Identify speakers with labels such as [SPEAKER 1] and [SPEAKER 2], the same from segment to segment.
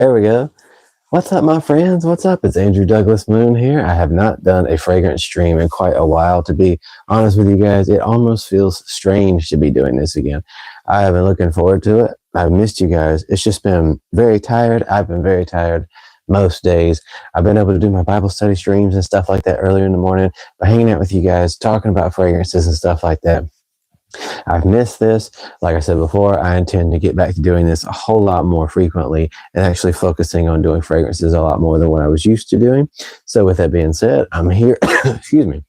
[SPEAKER 1] There we go. What's up, my friends? What's up? It's Andrew Douglas Moon here. I have not done a fragrance stream in quite a while. To be honest with you guys, it almost feels strange to be doing this again. I have been looking forward to it. I've missed you guys. It's just been very tired. I've been very tired most days. I've been able to do my Bible study streams and stuff like that earlier in the morning, but hanging out with you guys, talking about fragrances and stuff like that. I've missed this. Like I said before, I intend to get back to doing this a whole lot more frequently and actually focusing on doing fragrances a lot more than what I was used to doing. So with that being said, I'm here. Excuse me.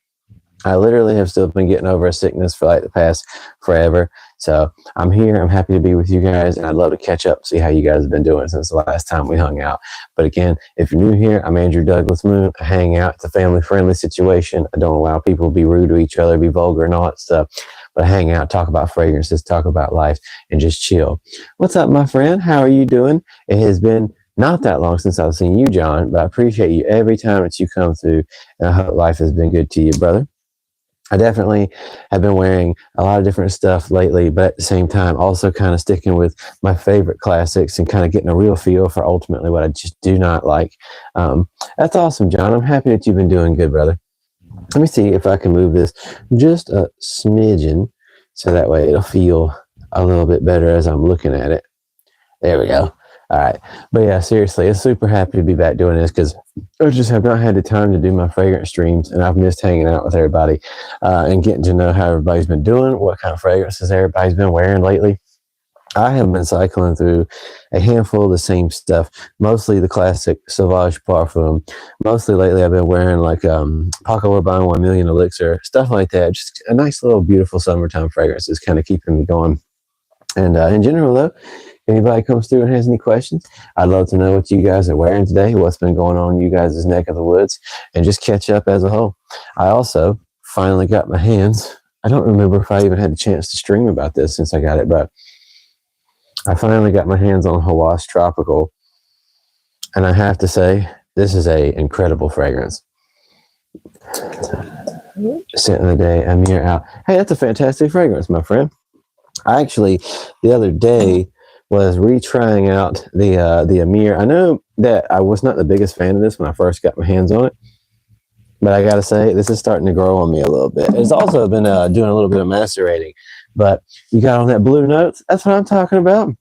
[SPEAKER 1] I literally have still been getting over a sickness for like the past forever. So I'm here. I'm happy to be with you guys, and I'd love to catch up, see how you guys have been doing since the last time we hung out. But again, if you're new here, I'm Andrew Douglas Moon. I hang out. It's a family-friendly situation. I don't allow people to be rude to each other, be vulgar and all that stuff. But I hang out, talk about fragrances, talk about life, and just chill. What's up, my friend? How are you doing? It has been not that long since I've seen you, John, but I appreciate you every time that you come through, and I hope life has been good to you, brother. I definitely have been wearing a lot of different stuff lately, but at the same time, also kind of sticking with my favorite classics and kind of getting a real feel for ultimately what I just do not like. That's awesome, John. I'm happy that you've been doing good, brother. Let me see if I can move this just a smidgen so that way it'll feel a little bit better as I'm looking at it. There we go. All right. But yeah, seriously, I'm super happy to be back doing this because I just have not had the time to do my fragrance streams, and I've missed hanging out with everybody and getting to know how everybody's been doing, what kind of fragrances everybody's been wearing lately. I have been cycling through a handful of the same stuff, mostly the classic Sauvage Parfum. Mostly lately I've been wearing like Paco Rabanne 1 Million Elixir, stuff like that. Just a nice little beautiful summertime fragrance is kind of keeping me going. And in general though, if anybody comes through and has any questions, I'd love to know what you guys are wearing today, what's been going on in you guys' neck of the woods, and just catch up as a whole. I also finally got my hands. I don't remember if I even had a chance to stream about this since I got it, but I finally got my hands on Hawass Tropical, and I have to say, this is a incredible fragrance. Scent of the day, Amir out. Hey, that's a fantastic fragrance, my friend. I actually, the other day, was retrying out the Amir. I know that I was not the biggest fan of this when I first got my hands on it, but I gotta say, this is starting to grow on me a little bit. It's also been doing a little bit of macerating. But you got on that blue notes. That's what I'm talking about.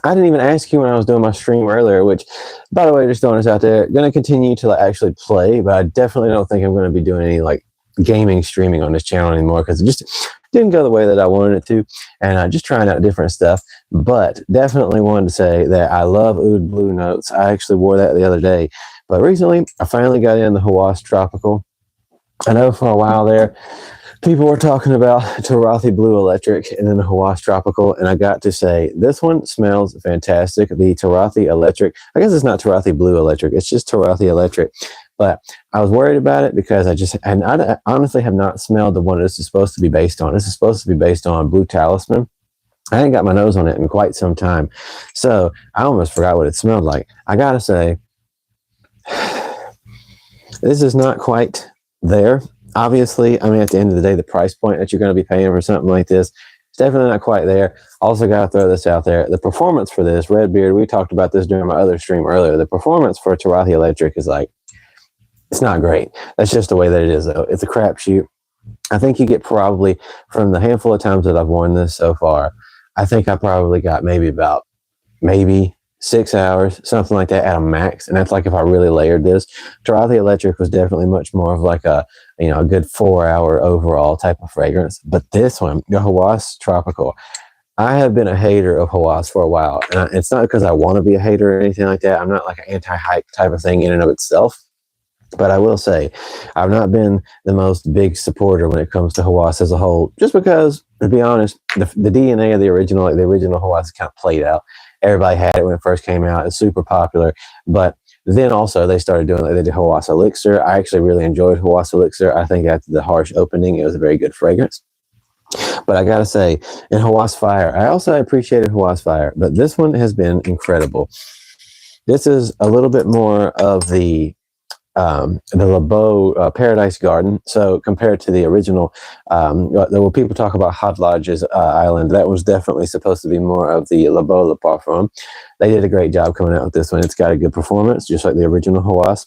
[SPEAKER 1] I didn't even ask you when I was doing my stream earlier, which, by the way, just throwing this out there, going to continue to actually play, but I definitely don't think I'm going to be doing any like gaming streaming on this channel anymore because it just didn't go the way that I wanted it to, and just trying out different stuff. But definitely wanted to say that I love Oud Blue Notes. I actually wore that the other day, but recently I finally got in the Hawass Tropical. I know for a while there, people were talking about Taurathi Blue Electric and then the Hawass Tropical, and I got to say, this one smells fantastic. The Taurathi Electric, I guess it's not Taurathi Blue Electric, it's just Taurathi Electric. But I was worried about it because I honestly have not smelled the one this is supposed to be based on. This is supposed to be based on Blue Talisman. I ain't got my nose on it in quite some time. So I almost forgot what it smelled like. I got to say, this is not quite there. Obviously, I mean, at the end of the day, the price point that you're going to be paying for something like this is definitely not quite there. Also got to throw this out there. The performance for this, Redbeard, we talked about this during my other stream earlier. The performance for Taurathi Electric is like, it's not great. That's just the way that it is, though. It's a crapshoot. I think you get probably, from the handful of times that I've worn this so far, I think I probably got maybe 6 hours, something like that at a max. And that's like if I really layered this. Taurathi Electric was definitely much more of like a good 4 hour overall type of fragrance. But this one, the Hawass Tropical, I have been a hater of Hawass for a while. And it's not because I want to be a hater or anything like that. I'm not like an anti-hype type of thing in and of itself. But I will say, I've not been the most big supporter when it comes to Hawass as a whole, just because, to be honest, the DNA of the original Hawass is kind of played out. Everybody had it when it first came out. It's super popular. But then also they started doing, they did Hawass Elixir. I actually really enjoyed Hawass Elixir. I think after the harsh opening, it was a very good fragrance. But I got to say, in Hawass Fire, I also appreciated Hawass Fire, but this one has been incredible. This is a little bit more of the the LeBeau Paradise Garden. So compared to the original, when people talk about Hot Lodge's Island, that was definitely supposed to be more of the LeBeau Le Parfum. They did a great job coming out with this one. It's got a good performance, just like the original Hawass.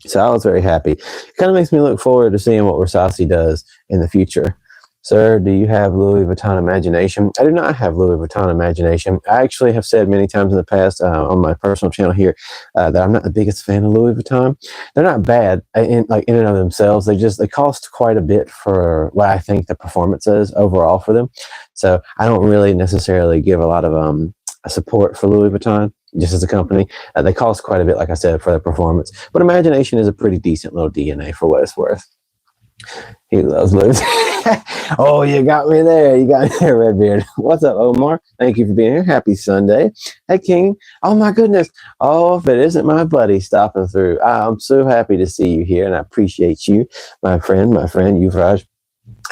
[SPEAKER 1] So I was very happy. It kind of makes me look forward to seeing what Versace does in the future. Sir, do you have Louis Vuitton imagination? I do not have Louis Vuitton imagination. I actually have said many times in the past on my personal channel here that I'm not the biggest fan of Louis Vuitton. They're not bad in and of themselves. They cost quite a bit for what I think the performance is overall for them. So I don't really necessarily give a lot of support for Louis Vuitton just as a company. They cost quite a bit, like I said, for their performance. But imagination is a pretty decent little DNA for what it's worth. He loves Louis. Oh, you got me there. You got me there, Redbeard. What's up, Omar? Thank you for being here. Happy Sunday. Hey, King. Oh, my goodness. Oh, if it isn't my buddy stopping through. I'm so happy to see you here, and I appreciate you, my friend, Yuvraj.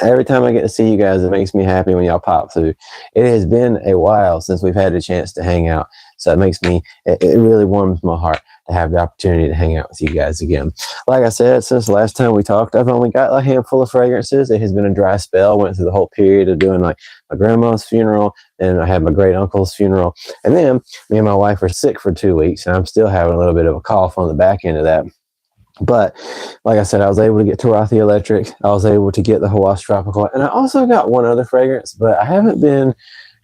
[SPEAKER 1] Every time I get to see you guys, it makes me happy when y'all pop through. It has been a while since we've had a chance to hang out. So it really warms my heart to have the opportunity to hang out with you guys again. Like I said, since the last time we talked, I've only got a handful of fragrances. It has been a dry spell. Went through the whole period of doing like my grandma's funeral, and I had my great uncle's funeral. And then me and my wife were sick for 2 weeks, and I'm still having a little bit of a cough on the back end of that. But like I said, I was able to get Tarothi Electric. I was able to get the Hawass Tropical. And I also got one other fragrance, but I haven't been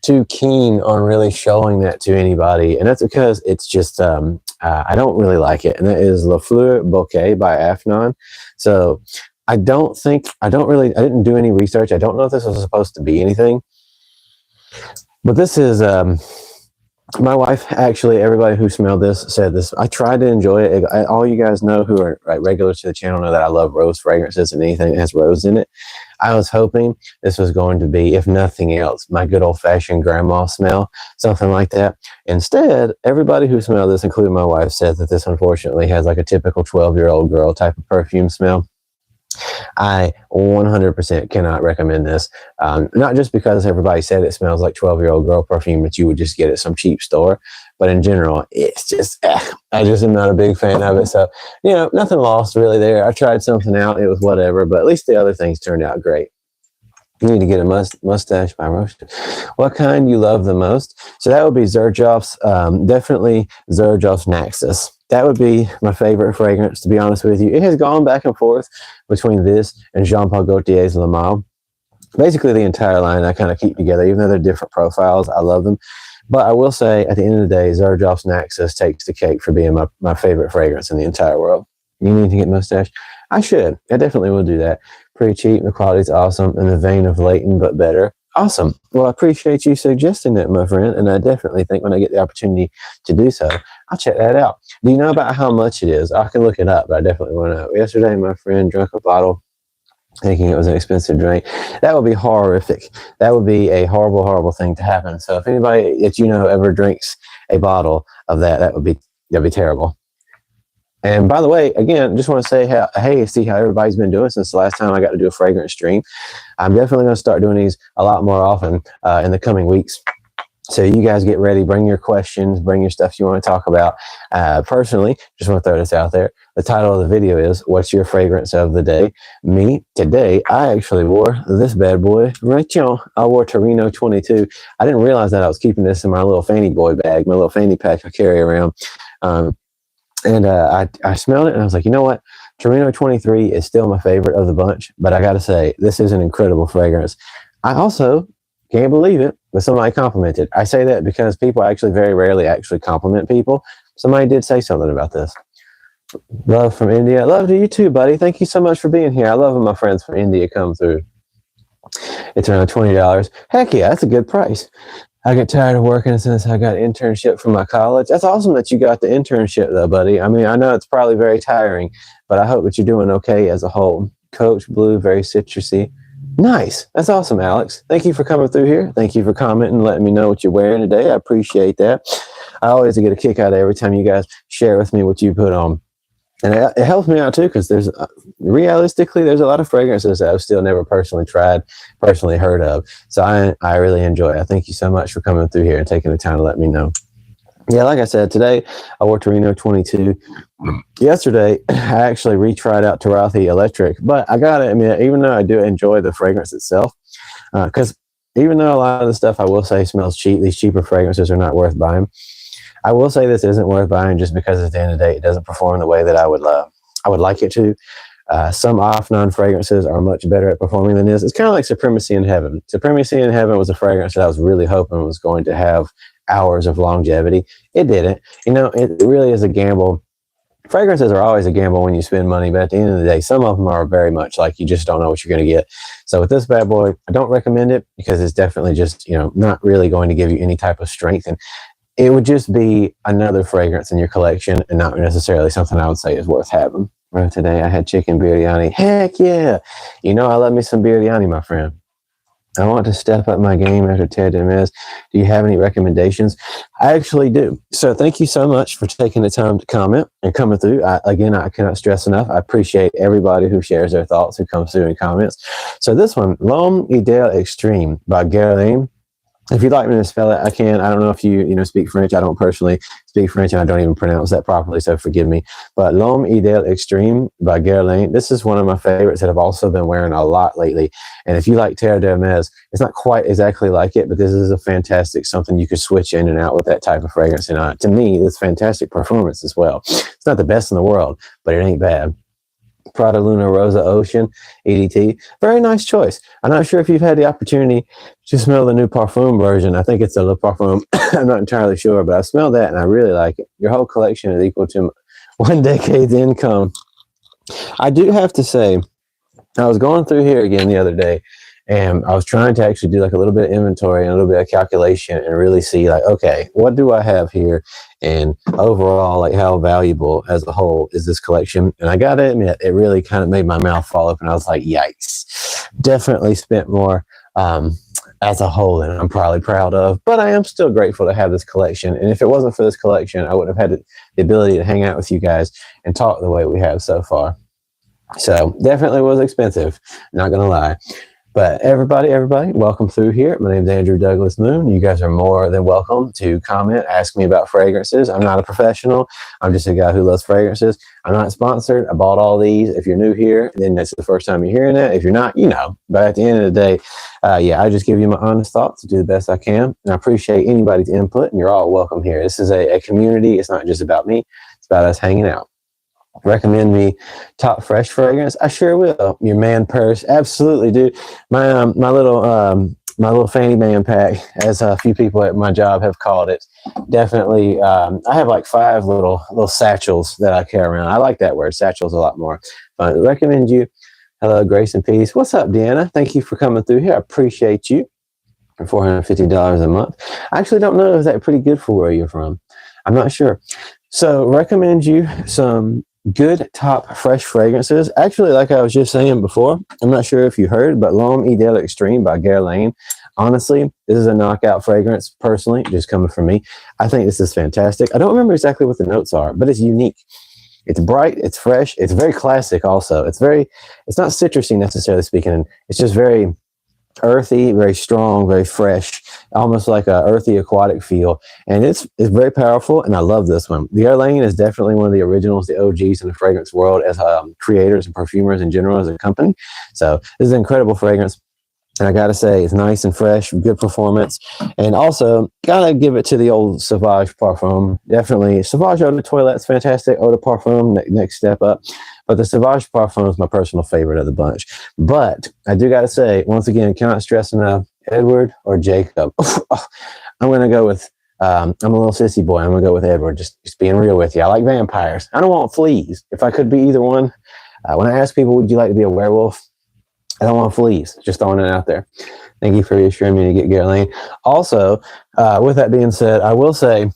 [SPEAKER 1] too keen on really showing that to anybody. And that's because it's just, I don't really like it. And that is Le Fleur Bouquet by Afnan. So I didn't do any research. I don't know if this was supposed to be anything. But this is... my wife, actually, everybody who smelled this said this. I tried to enjoy it. All you guys know who are regular to the channel know that I love rose fragrances and anything that has rose in it. I was hoping this was going to be, if nothing else, my good old-fashioned grandma smell, something like that. Instead, everybody who smelled this, including my wife, said that this unfortunately has like a typical 12-year-old girl type of perfume smell. I 100% cannot recommend this. Not just because everybody said it smells like 12-year-old girl perfume that you would just get at some cheap store, but in general, it's just, I just am not a big fan of it. So, nothing lost really there. I tried something out. It was whatever, but at least the other things turned out great. You need to get a mustache by Roasted. What kind you love the most? So that would be Xerjoff's, definitely Xerjoff's Naxos. That would be my favorite fragrance, to be honest with you. It has gone back and forth between this and Jean Paul Gaultier's Le Male. Basically, the entire line I kind of keep together, even though they're different profiles. I love them. But I will say, at the end of the day, Xerjoff's Naxos takes the cake for being my favorite fragrance in the entire world. You need to get mustache? I should. I definitely will do that. Pretty cheap. The quality's awesome. In the vein of Leighton, but better. Awesome. Well, I appreciate you suggesting that, my friend. And I definitely think when I get the opportunity to do so, I'll check that out. Do you know about how much it is? I can look it up, but I definitely want to know. Yesterday, my friend drank a bottle thinking it was an expensive drink. That would be horrific. That would be a horrible, horrible thing to happen. So if anybody that you know ever drinks a bottle of that'd be terrible. And by the way, again, just want to say, hey, see how everybody's been doing since the last time I got to do a fragrance stream. I'm definitely going to start doing these a lot more often in the coming weeks. So you guys get ready, bring your questions, bring your stuff you want to talk about. Personally, just want to throw this out there. The title of the video is, what's your fragrance of the day? Me, today, I actually wore this bad boy right here. I wore Torino 22. I didn't realize that I was keeping this in my little fanny boy bag, my little fanny pack I carry around. I smelled it and I was like, you know what? Torino 23 is still my favorite of the bunch, but I got to say, this is an incredible fragrance. I also can't believe it, but somebody complimented. I say that because people actually very rarely actually compliment people. Somebody did say something about this. Love from India. Love to you too, buddy. Thank you so much for being here. I love when my friends from India come through. It's around $20. Heck yeah, that's a good price. I get tired of working since I got an internship from my college. That's awesome that you got the internship though, buddy. I mean, I know it's probably very tiring, but I hope that you're doing okay as a whole. Coach Blue, very citrusy. Nice. That's awesome, Alex. Thank you for coming through here. Thank you for commenting and letting me know what you're wearing today. I appreciate that. I always get a kick out of every time you guys share with me what you put on. And it helps me out too, because realistically, there's a lot of fragrances that I've still never personally tried, personally heard of. So I really enjoy it. I thank you so much for coming through here and taking the time to let me know. Yeah, like I said, today I wore Torino 22. Yesterday, I actually retried out Tarathy Electric, but I gotta admit, even though I do enjoy the fragrance itself, because even though a lot of the stuff I will say smells cheap, these cheaper fragrances are not worth buying. I will say this isn't worth buying just because at the end of the day, it doesn't perform the way that I would like it to. Some off-non fragrances are much better at performing than this. It's kind of like Supremacy in Heaven. Supremacy in Heaven was a fragrance that I was really hoping was going to have hours of longevity. It didn't. You know, it really is a gamble. Fragrances are always a gamble when you spend money, but at the end of the day, some of them are very much like you just don't know what you're going to get. So with this bad boy, I don't recommend it because it's definitely just, not really going to give you any type of strength. And it would just be another fragrance in your collection and not necessarily something I would say is worth having. Right, today I had chicken biryani. Heck yeah. I love me some biryani, my friend. I want to step up my game after Terre de Mes. Do you have any recommendations? I actually do. So thank you so much for taking the time to comment and coming through. Again, I cannot stress enough. I appreciate everybody who shares their thoughts, who comes through and comments. So this one, L'Homme Idéal Extreme by Guerlain. If you'd like me to spell it, I can. I don't know if you speak French. I don't personally speak French, and I don't even pronounce that properly, so forgive me. But L'Homme Idéal Extreme by Guerlain. This is one of my favorites that I've also been wearing a lot lately. And if you like Terre de Mes, it's not quite exactly like it, but this is a fantastic something you could switch in and out with that type of fragrance. And to me, it's fantastic performance as well. It's not the best in the world, but it ain't bad. Prada Luna Rosa Ocean EDT. Very nice choice. I'm not sure if you've had the opportunity to smell the new Parfum version. I think it's a Le Parfum. I'm not entirely sure, but I smelled that and I really like it. Your whole collection is equal to 1 decade's income. I do have to say, I was going through here again the other day and I was trying to actually do like a little bit of inventory and a little bit of calculation and really see like, okay, what do I have here? And overall, like how valuable as a whole is this collection? And I got to admit, it really kind of made my mouth fall open. I was like, yikes, definitely spent more as a whole than I'm probably proud of. But I am still grateful to have this collection. And if it wasn't for this collection, I wouldn't have had the ability to hang out with you guys and talk the way we have so far. So definitely was expensive, not going to lie. But everybody, welcome through here. My name's Andrew Douglas Moon. You guys are more than welcome to comment, ask me about fragrances. I'm not a professional. I'm just a guy who loves fragrances. I'm not sponsored. I bought all these. If you're new here, then that's the first time you're hearing that. If you're not, But at the end of the day, I just give you my honest thoughts to do the best I can. And I appreciate anybody's input, and you're all welcome here. This is a community. It's not just about me. It's about us hanging out. Recommend me top fresh fragrance? I sure will. Your man purse, absolutely, dude. My little fanny man pack, as a few people at my job have called it. Definitely, I have like 5 little satchels that I carry around. I like that word, satchels, a lot more. But recommend you. Hello, grace and peace. What's up, Deanna? Thank you for coming through here. I appreciate you. For $450 a month. I actually don't know if that's pretty good for where you're from. I'm not sure. So recommend you some good top fresh fragrances. Actually, like I was just saying before, I'm not sure if you heard, but L'Homme Idéal Extreme by Guerlain. Honestly, this is a knockout fragrance, personally, just coming from me. I think this is fantastic. I don't remember exactly what the notes are, but it's unique. It's bright, it's fresh, it's very classic also. It's not citrusy necessarily speaking, it's just very earthy, very strong, very fresh, almost like a earthy aquatic feel. And it's very powerful, and I love this one. The Guerlain is definitely one of the originals, the OGs in the fragrance world as creators and perfumers in general as a company. So this is an incredible fragrance. And I got to say, it's nice and fresh, good performance. And also, got to give it to the old Sauvage Parfum. Definitely, Sauvage Eau de Toilette's fantastic. Eau de Parfum, next step up. But the Sauvage Parfum is my personal favorite of the bunch. But I do got to say, once again, cannot stress enough, Edward or Jacob. I'm going to go with, I'm a little sissy boy. I'm going to go with Edward, just being real with you. I like vampires. I don't want fleas. If I could be either one. When I ask people, would you like to be a werewolf? I don't want fleas. Just throwing it out there. Thank you for reassuring me to get Guerlain. Also, with that being said, I will say,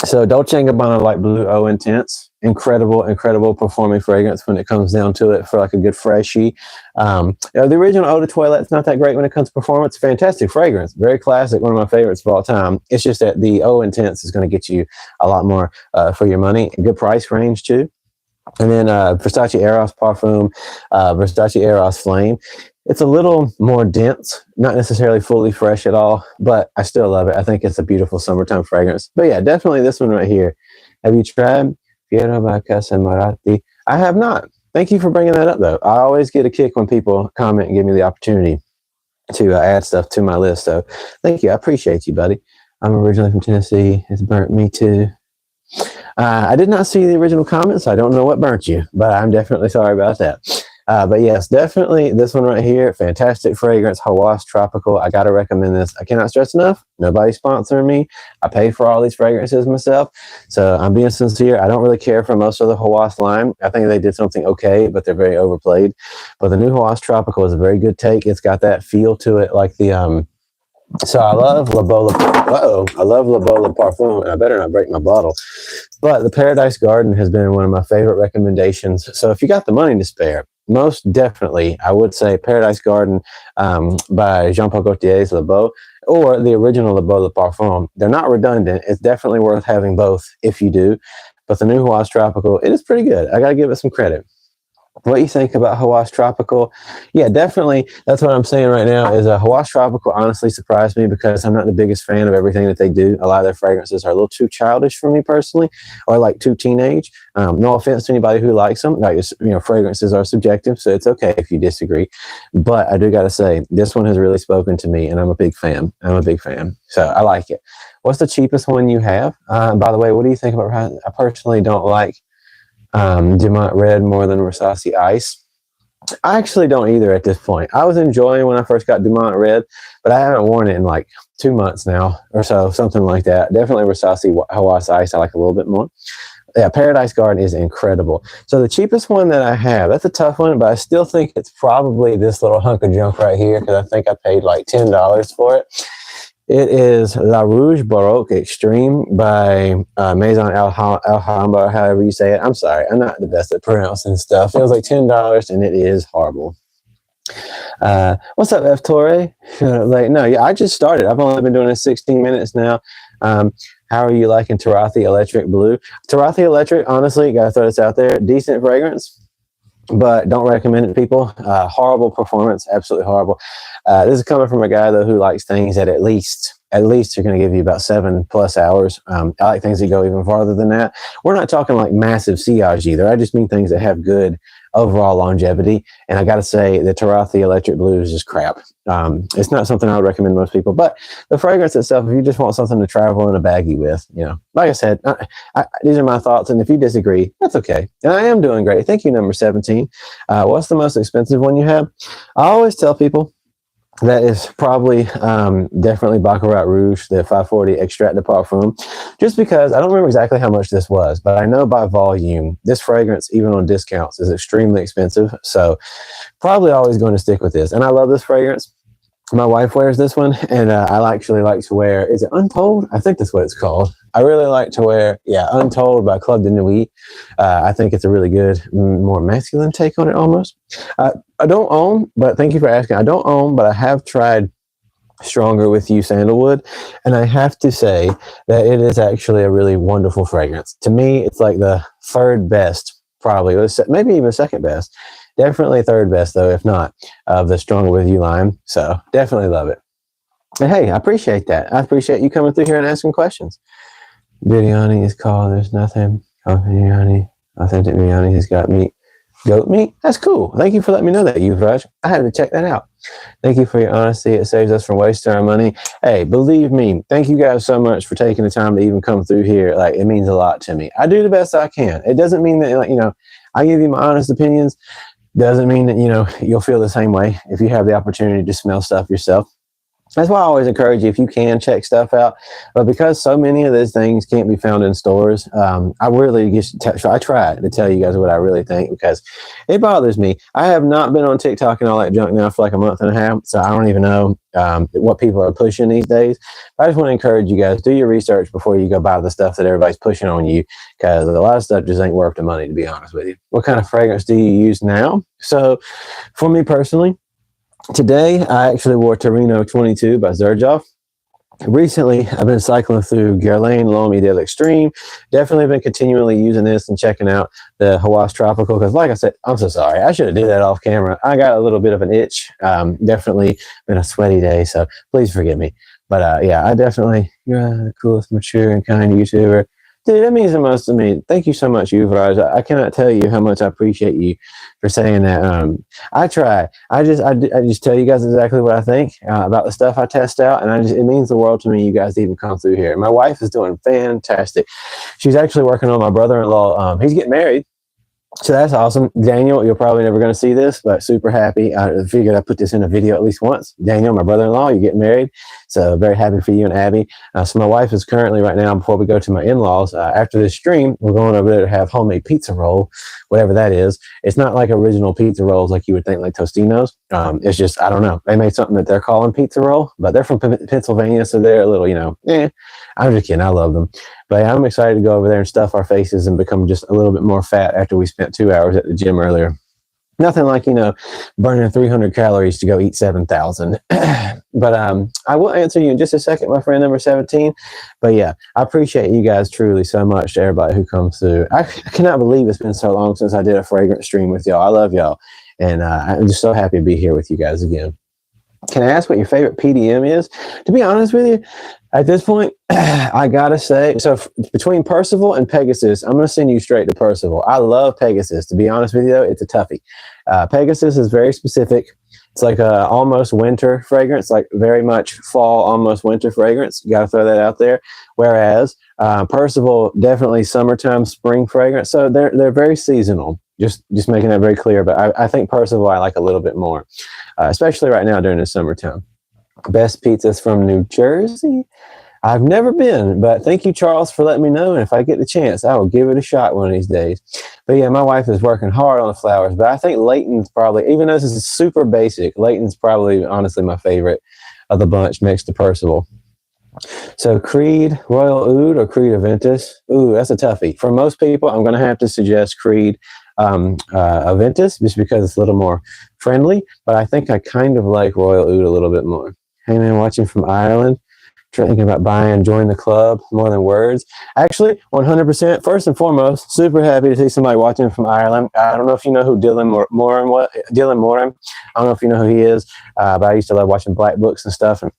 [SPEAKER 1] so Dolce & Gabbana Light Blue Eau Intense, incredible performing fragrance when it comes down to it for like a good freshie. The original Eau de Toilette's not that great when it comes to performance. Fantastic fragrance, very classic, one of my favorites of all time. It's just that the Eau Intense is going to get you a lot more for your money. Good price range too. And then Versace Eros Parfum, Versace Eros Flame. It's a little more dense, not necessarily fully fresh at all, but I still love it. I think it's a beautiful summertime fragrance. But yeah, definitely this one right here. Have you tried Fiero by Casa Marati? I have not. Thank you for bringing that up, though. I always get a kick when people comment and give me the opportunity to add stuff to my list. So thank you. I appreciate you, buddy. I'm originally from Tennessee. It's burnt me too. I did not see the original comment, so I don't know what burnt you, but I'm definitely sorry about that. But yes, definitely this one right here, fantastic fragrance, Hawass Tropical. I got to recommend this. I cannot stress enough. Nobody's sponsoring me. I pay for all these fragrances myself. So I'm being sincere. I don't really care for most of the Hawass line. I think they did something okay, but they're very overplayed. But the new Hawass Tropical is a very good take. It's got that feel to it, like the so I love La Bola. I love La Bola Parfum, and I better not break my bottle. But the Paradise Garden has been one of my favorite recommendations. So if you got the money to spare, most definitely, I would say Paradise Garden by Jean-Paul Gaultier's Le Beau, or the original Le Beau Le Parfum. They're not redundant. It's definitely worth having both if you do. But the new Hawass Tropical, it is pretty good. I got to give it some credit. What you think about Hawass Tropical? Yeah, definitely. That's what I'm saying right now is Hawass Tropical honestly surprised me because I'm not the biggest fan of everything that they do. A lot of their fragrances are a little too childish for me personally, or like too teenage. No offense to anybody who likes them. Like, fragrances are subjective, so it's okay if you disagree. But I do got to say, this one has really spoken to me, and I'm a big fan. So I like it. What's the cheapest one you have? By the way, what do you think about? I personally don't like Dumont Red more than Versace Ice. I actually don't either at this point. I was enjoying when I first got Dumont Red, but I haven't worn it in like 2 months now or so, something like that. Definitely Versace Hawass Ice I like a little bit more. Yeah, Paradise Garden is incredible. So the cheapest one that I have, that's a tough one, but I still think it's probably this little hunk of junk right here because I think I paid like $10 for it. It is La Rouge Baroque Extreme by Maison Alhambra, however you say it. I'm sorry, I'm not the best at pronouncing stuff. It was like $10, and it is horrible. What's up, F. Torre? I just started. I've only been doing this 16 minutes now. How are you liking Tarathi Electric Blue? Tarathi Electric, honestly, gotta throw this out there. Decent fragrance, but don't recommend it to people. Horrible performance, absolutely horrible. This is coming from a guy though who likes things that at least are going to give you about 7+ hours. I like things that go even farther than that. We're not talking like massive sillage either. I just mean things that have good overall longevity. And I got to say, the Tarathi Electric Blue is just crap. It's not something I would recommend most people. But the fragrance itself, if you just want something to travel in a baggie with, like I said, these are my thoughts. And if you disagree, that's okay. And I am doing great. Thank you, number 17. What's the most expensive one you have? I always tell people that is probably definitely Baccarat Rouge, the 540 Extrait de Parfum, just because I don't remember exactly how much this was, but I know by volume, this fragrance, even on discounts, is extremely expensive. So probably always going to stick with this. And I love this fragrance. My wife wears this one, and I actually like to wear, is it Untold? I think that's what it's called. I really like to wear, Untold by Club de Nuit. I think it's a really good, more masculine take on it almost. I don't own, but thank you for asking. I don't own, but I have tried Stronger With You Sandalwood, and I have to say that it is actually a really wonderful fragrance. To me, it's like the third best, probably, maybe even second best. Definitely third best, though, if not, of the Stronger With You line. So definitely love it. And hey, I appreciate that. I appreciate you coming through here and asking questions. Biryani is called There's Nothing. Oh, biryani. Authentic biryani has got meat. Goat meat? That's cool. Thank you for letting me know that, Yuvraj. I had to check that out. Thank you for your honesty. It saves us from wasting our money. Hey, believe me, thank you guys so much for taking the time to even come through here. Like, it means a lot to me. I do the best I can. It doesn't mean that, I give you my honest opinions. Doesn't mean that, you'll feel the same way if you have the opportunity to smell stuff yourself. That's why I always encourage you, if you can, check stuff out. But because so many of those things can't be found in stores, I really just I try to tell you guys what I really think, because it bothers me. I have not been on TikTok and all that junk now for like a month and a half, so I don't even know what people are pushing these days. I just want to encourage you guys, do your research before you go buy the stuff that everybody's pushing on you, because a lot of stuff just ain't worth the money, to be honest with you. What kind of fragrance do you use now? So for me personally, today, I actually wore Torino 22 by Xerjoff. recently I've been cycling through Guerlain L'Homme Ideal Extreme. Definitely been continually using this and checking out the Hawaii Tropical, because like I said, I'm so sorry, I should have did that off camera. I got a little bit of an itch. Definitely been a sweaty day, so please forgive me. But yeah, I definitely, you're the coolest, mature, and kind YouTuber. Dude, that means the most to me. Thank you so much, Yuvraj. I cannot tell you how much I appreciate you for saying that. I try. I just tell you guys exactly what I think about the stuff I test out, and it means the world to me. You guys to even come through here. My wife is doing fantastic. She's actually working on my brother-in-law. He's getting married. So that's awesome. Daniel, you're probably never going to see this, but super happy. I figured I'd put this in a video at least once. Daniel, my brother-in-law, you're getting married. So very happy for you and Abby. So my wife is currently right now, before we go to my in-laws, after this stream, we're going over there to have homemade pizza roll, whatever that is. It's not like original pizza rolls like you would think, like Tostino's. It's just, I don't know. They made something that they're calling pizza roll, but they're from Pennsylvania, so they're a little, I'm just kidding. I love them. But yeah, I'm excited to go over there and stuff our faces and become just a little bit more fat after we spent 2 hours at the gym earlier. Nothing like, burning 300 calories to go eat 7,000. But I will answer you in just a second, my friend number 17. But yeah, I appreciate you guys truly so much, to everybody who comes through. I cannot believe it's been so long since I did a fragrance stream with y'all. I love y'all. And I'm just so happy to be here with you guys again. Can I ask what your favorite PDM is? To be honest with you, at this point, I gotta say, so between Percival and Pegasus, I'm gonna send you straight to Percival. I love Pegasus. To be honest with you, though, it's a toughie. Pegasus is very specific. It's like a almost winter fragrance, like very much fall, almost winter fragrance. You gotta throw that out there. Whereas Percival, definitely summertime, spring fragrance. So they're very seasonal. Just making that very clear. But I think Percival I like a little bit more, especially right now during the summertime. Best pizzas from New Jersey? I've never been, but thank you, Charles, for letting me know. And if I get the chance, I will give it a shot one of these days. But yeah, my wife is working hard on the flowers, but I think Layton's probably, even though this is super basic, Layton's probably honestly my favorite of the bunch next to Percival. So Creed Royal Oud or Creed Aventus? Ooh, that's a toughie. For most people, I'm going to have to suggest Creed Aventus, just because it's a little more friendly, but I think I kind of like Royal Oud a little bit more. Hey man, watching from Ireland, thinking about buying, join the club, more than words. Actually, 100%. First and foremost, super happy to see somebody watching from Ireland. I don't know if you know who Dylan Moran. I don't know if you know who he is, but I used to love watching Black Books and stuff. And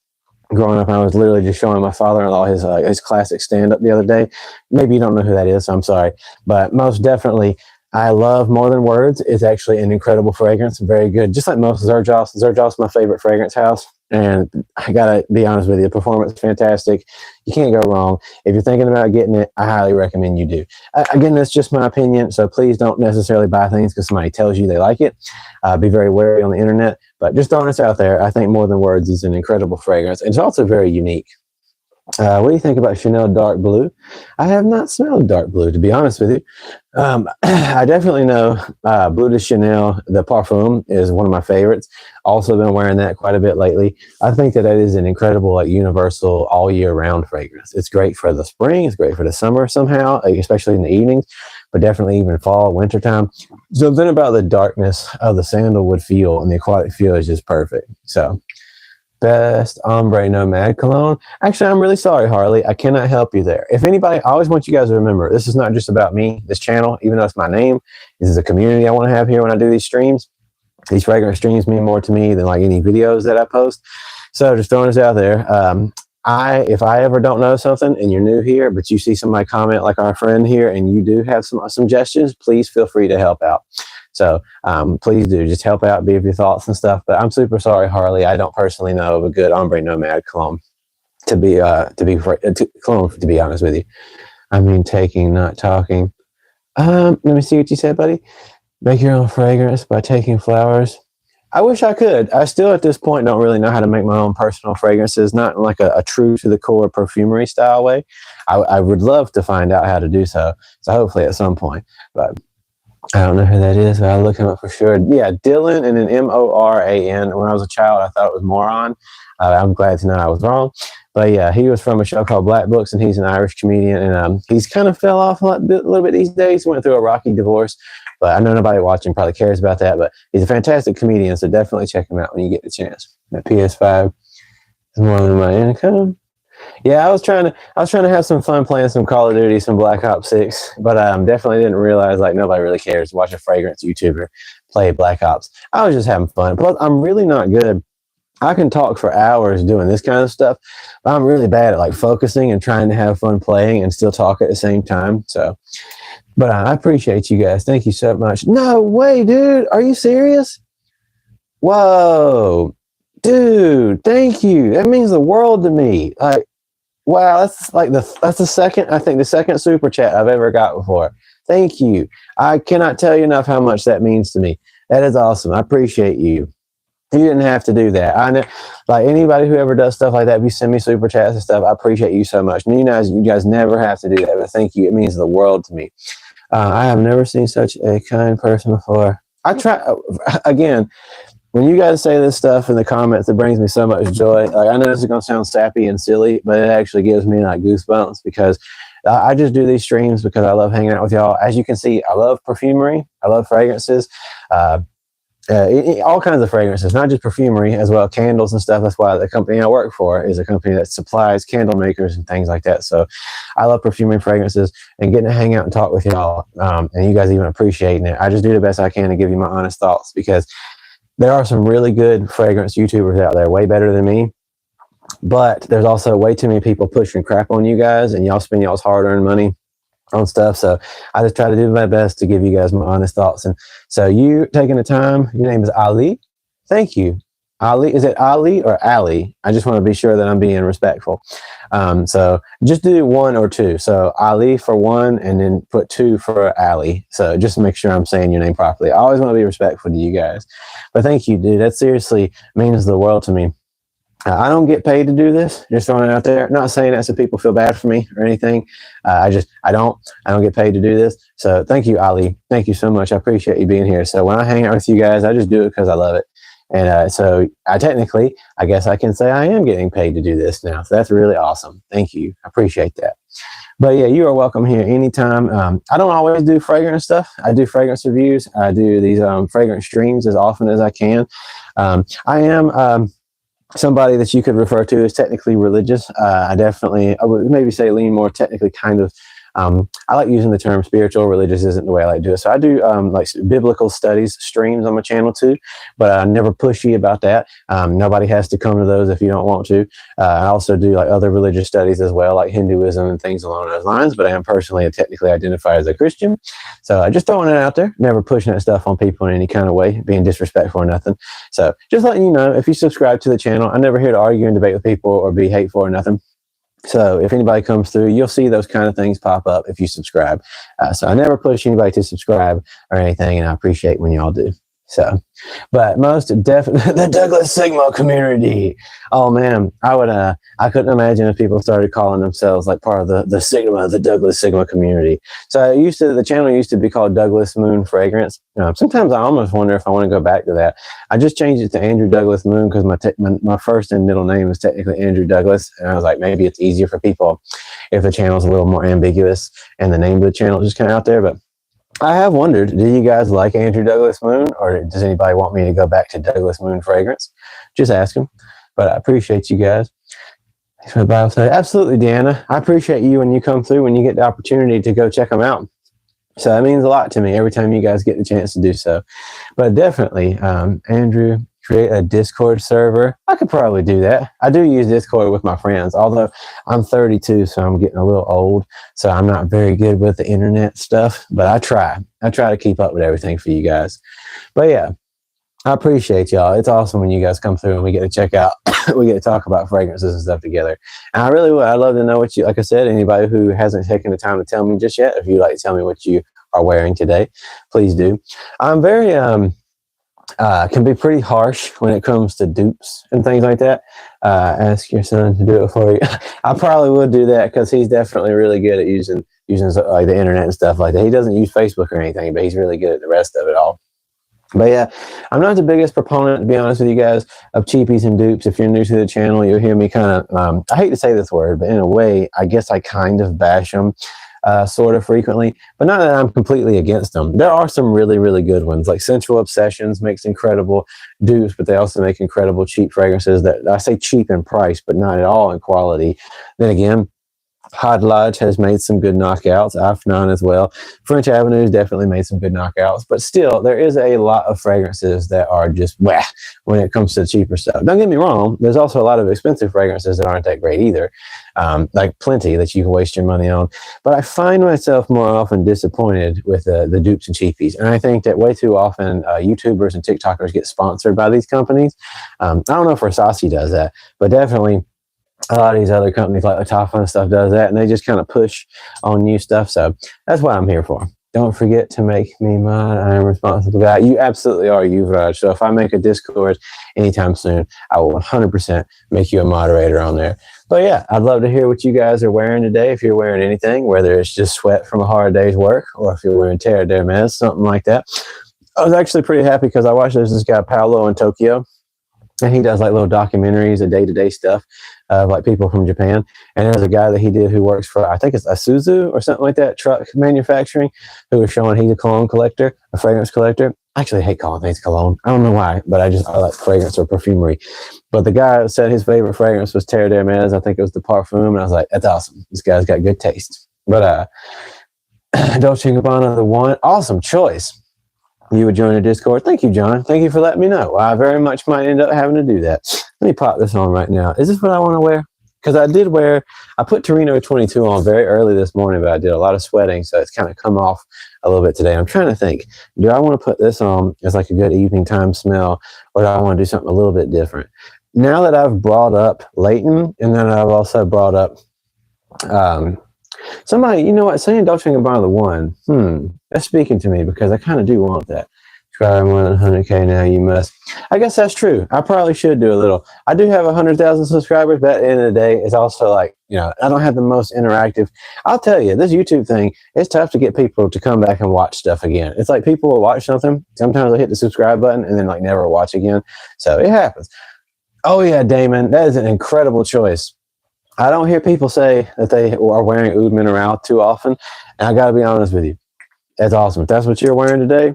[SPEAKER 1] growing up, I was literally just showing my father-in-law his classic stand-up the other day. Maybe you don't know who that is, so I'm sorry. But most definitely, I love More Than Words. It's actually an incredible fragrance, very good. Just like most Xerjoss. Xerjoss is my favorite fragrance house. And I gotta be honest with you, the performance is fantastic. You can't go wrong. If you're thinking about getting it, I highly recommend you do. Again, that's just my opinion, so please don't necessarily buy things because somebody tells you they like it. Be very wary on the internet, but just throwing this out there, I think More Than Words is an incredible fragrance. And it's also very unique. What do you think about Chanel Dark Blue? I have not smelled Dark Blue, to be honest with you. I definitely know Bleu de Chanel, the parfum, is one of my favorites. Also been wearing that quite a bit lately. I think that is an incredible, like, universal all year round fragrance. It's great for the spring. It's great for the summer somehow, especially in the evenings, but definitely even fall, wintertime. Something about the darkness of the sandalwood feel and the aquatic feel is just perfect. So best ombre nomad cologne. Actually, I'm really sorry, Harley. I cannot help you there. If anybody, I always want you guys to remember, this is not just about me, this channel, even though it's my name. This is a community I want to have here when I do these streams. These fragrance streams mean more to me than like any videos that I post. So just throwing this out there. If I ever don't know something and you're new here, but you see somebody comment like our friend here and you do have some suggestions, please feel free to help out. So please do just help out, give your thoughts and stuff. But I'm super sorry, Harley. I don't personally know of a good ombre nomad cologne to be honest with you. I mean, taking, not talking. Let me see what you said, buddy. Make your own fragrance by taking flowers. I wish I could. I still at this point don't really know how to make my own personal fragrances, not in like a true to the core perfumery style way. I would love to find out how to do so. So hopefully at some point, but I don't know who that is, but I'll look him up for sure. Yeah, Dylan and an Moran. When I was a child, I thought it was Moron. I'm glad to know I was wrong. But yeah, he was from a show called Black Books, and he's an Irish comedian. And he's kind of fell off a little bit these days. He went through a rocky divorce. But I know nobody watching probably cares about that. But he's a fantastic comedian, so definitely check him out when you get the chance. That PS5 is more than my income. Yeah, I was trying to have some fun playing some Call of Duty, some Black Ops 6, but definitely didn't realize like nobody really cares to watch a fragrance YouTuber play Black Ops. I was just having fun. Plus, I'm really not good. I can talk for hours doing this kind of stuff, but I'm really bad at like focusing and trying to have fun playing and still talk at the same time. So, but I appreciate you guys. Thank you so much. No way, dude. Are you serious? Whoa, dude. Thank you. That means the world to me. Like, wow, that's the second, I think the second super chat I've ever got before. Thank you. I cannot tell you enough how much that means to me. That is awesome. I appreciate you. You didn't have to do that. I know, like anybody who ever does stuff like that, if you send me super chats and stuff, I appreciate you so much. And you guys never have to do that, but thank you. It means the world to me. I have never seen such a kind person before. I try again. When you guys say this stuff in the comments, it brings me so much joy. Like, I know this is going to sound sappy and silly, but it actually gives me like goosebumps because I just do these streams because I love hanging out with y'all. As you can see, I love perfumery. I love fragrances. All kinds of fragrances, not just perfumery, as well candles and stuff. That's why the company I work for is a company that supplies candle makers and things like that. So I love perfumery, fragrances, and getting to hang out and talk with y'all, and you guys even appreciating it. I just do the best I can to give you my honest thoughts because there are some really good fragrance YouTubers out there, way better than me. But there's also way too many people pushing crap on you guys, and y'all spend y'all's hard-earned money on stuff. So I just try to do my best to give you guys my honest thoughts. And so you taking the time, your name is Ali. Thank you. Ali, is it Ali or Ali? I just want to be sure that I'm being respectful. So just do 1 or 2. So Ali for 1 and then put 2 for Ali. So just to make sure I'm saying your name properly. I always want to be respectful to you guys. But thank you, dude. That seriously means the world to me. I don't get paid to do this. Just throwing it out there. Not saying that so people feel bad for me or anything. I don't get paid to do this. So thank you, Ali. Thank you so much. I appreciate you being here. So when I hang out with you guys, I just do it because I love it. And so I guess I can say I am getting paid to do this now. So that's really awesome. Thank you. I appreciate that. But yeah, you are welcome here anytime. I don't always do fragrance stuff. I do fragrance reviews. I do these fragrance streams as often as I can. I am somebody that you could refer to as technically religious. I would maybe say lean more technically kind of. I like using the term spiritual. Religious isn't the way I like to do it. So I do like biblical studies streams on my channel too, but I'm never pushy about that. Nobody has to come to those if you don't want to. I also do like other religious studies as well, like Hinduism and things along those lines, but I am personally and technically identified as a Christian. So I just throwing it out there, never pushing that stuff on people in any kind of way, being disrespectful or nothing. So just letting you know, if you subscribe to the channel, I'm never here to argue and debate with people or be hateful or nothing. So if anybody comes through, you'll see those kind of things pop up if you subscribe. So I never push anybody to subscribe or anything, and I appreciate when y'all do. So, but most definitely the Douglas Sigma community. Oh man, I couldn't imagine if people started calling themselves like part of the Sigma, the Douglas Sigma community. So the channel used to be called Douglas Moon Fragrance. Sometimes I almost wonder if I want to go back to that. I just changed it to Andrew Douglas Moon because my first and middle name is technically Andrew Douglas, and I was like, maybe it's easier for people if the channel's a little more ambiguous and the name of the channel is just kind of out there. But I have wondered, do you guys like Andrew Douglas Moon, or does anybody want me to go back to Douglas Moon Fragrance? Just ask them. But I appreciate you guys. Thanks for the Bible study. Absolutely, Deanna. I appreciate you when you come through, when you get the opportunity to go check them out. So that means a lot to me every time you guys get the chance to do so. But definitely, Andrew, create a Discord server. I could probably do that. I do use Discord with my friends, although I'm 32, so I'm getting a little old. So I'm not very good with the internet stuff, but I try. I try to keep up with everything for you guys. But yeah, I appreciate y'all. It's awesome when you guys come through and we get to check out, we get to talk about fragrances and stuff together. And I really would. I'd love to know what you, like I said, anybody who hasn't taken the time to tell me just yet, if you'd like to tell me what you are wearing today, please do. I'm very, can be pretty harsh when it comes to dupes and things like that. Ask your son to do it for you. I probably would do that because he's definitely really good at using like the internet and stuff like that. He doesn't use Facebook or anything, but he's really good at the rest of it all. But yeah, I'm not the biggest proponent, to be honest with you guys, of cheapies and dupes. If you're new to the channel, you'll hear me kind of, I hate to say this word, but in a way, I guess I kind of bash them. sort of frequently, but not that I'm completely against them. There are some really, really good ones. Like Sensual Obsessions makes incredible dupes, but they also make incredible cheap fragrances that I say cheap in price, but not at all in quality. Then again, Hot Lodge has made some good knockouts. Afnan as well. French Avenue has definitely made some good knockouts. But still, there is a lot of fragrances that are just wah when it comes to the cheaper stuff. Don't get me wrong. There's also a lot of expensive fragrances that aren't that great either. Like plenty that you can waste your money on. But I find myself more often disappointed with the dupes and cheapies. And I think that way too often YouTubers and TikTokers get sponsored by these companies. I don't know if Versace does that, but definitely a lot of these other companies like Latafa and stuff does that, and they just kind of push on new stuff. So that's what I'm here for. Don't forget to make me mine. I am responsible guy. You absolutely are, Yuvraj. So if I make a Discord anytime soon, I will 100% make you a moderator on there. But yeah, I'd love to hear what you guys are wearing today. If you're wearing anything, whether it's just sweat from a hard day's work, or if you're wearing Terre d'Hermes, something like that. I was actually pretty happy because I watched this guy Paolo in Tokyo, and he does like little documentaries of day-to-day stuff of like people from Japan. And there's a guy that he did who works for, I think it's Isuzu or something like that, truck manufacturing, who was showing he's a cologne collector, a fragrance collector. I actually hate calling things cologne. I don't know why, but I like fragrance or perfumery. But the guy said his favorite fragrance was Terre d'Hermes. I think it was the Parfum. And I was like, that's awesome. This guy's got good taste. But Dolce & Gabbana, the one, awesome choice. You would join the Discord. Thank you, John. Thank you for letting me know. I very much might end up having to do that. Let me pop this on right now. Is this what I want to wear? Because I put Torino 22 on very early this morning, but I did a lot of sweating, so it's kind of come off a little bit today. I'm trying to think, do I want to put this on as like a good evening time smell, or do I want to do something a little bit different? Now that I've brought up Leighton, and then I've also brought up somebody, you know what, saying Dolce & Gabbana the one, that's speaking to me because I kind of do want that. Subscribe more than 100K now, you must. I guess that's true. I probably should do a little. I do have 100,000 subscribers, but at the end of the day, it's also like, you know, I don't have the most interactive. I'll tell you, this YouTube thing, it's tough to get people to come back and watch stuff again. It's like people will watch something, sometimes they hit the subscribe button and then like never watch again. So it happens. Oh yeah, Damon, that is an incredible choice. I don't hear people say that they are wearing Oud Mineral too often, and I got to be honest with you. That's awesome. If that's what you're wearing today,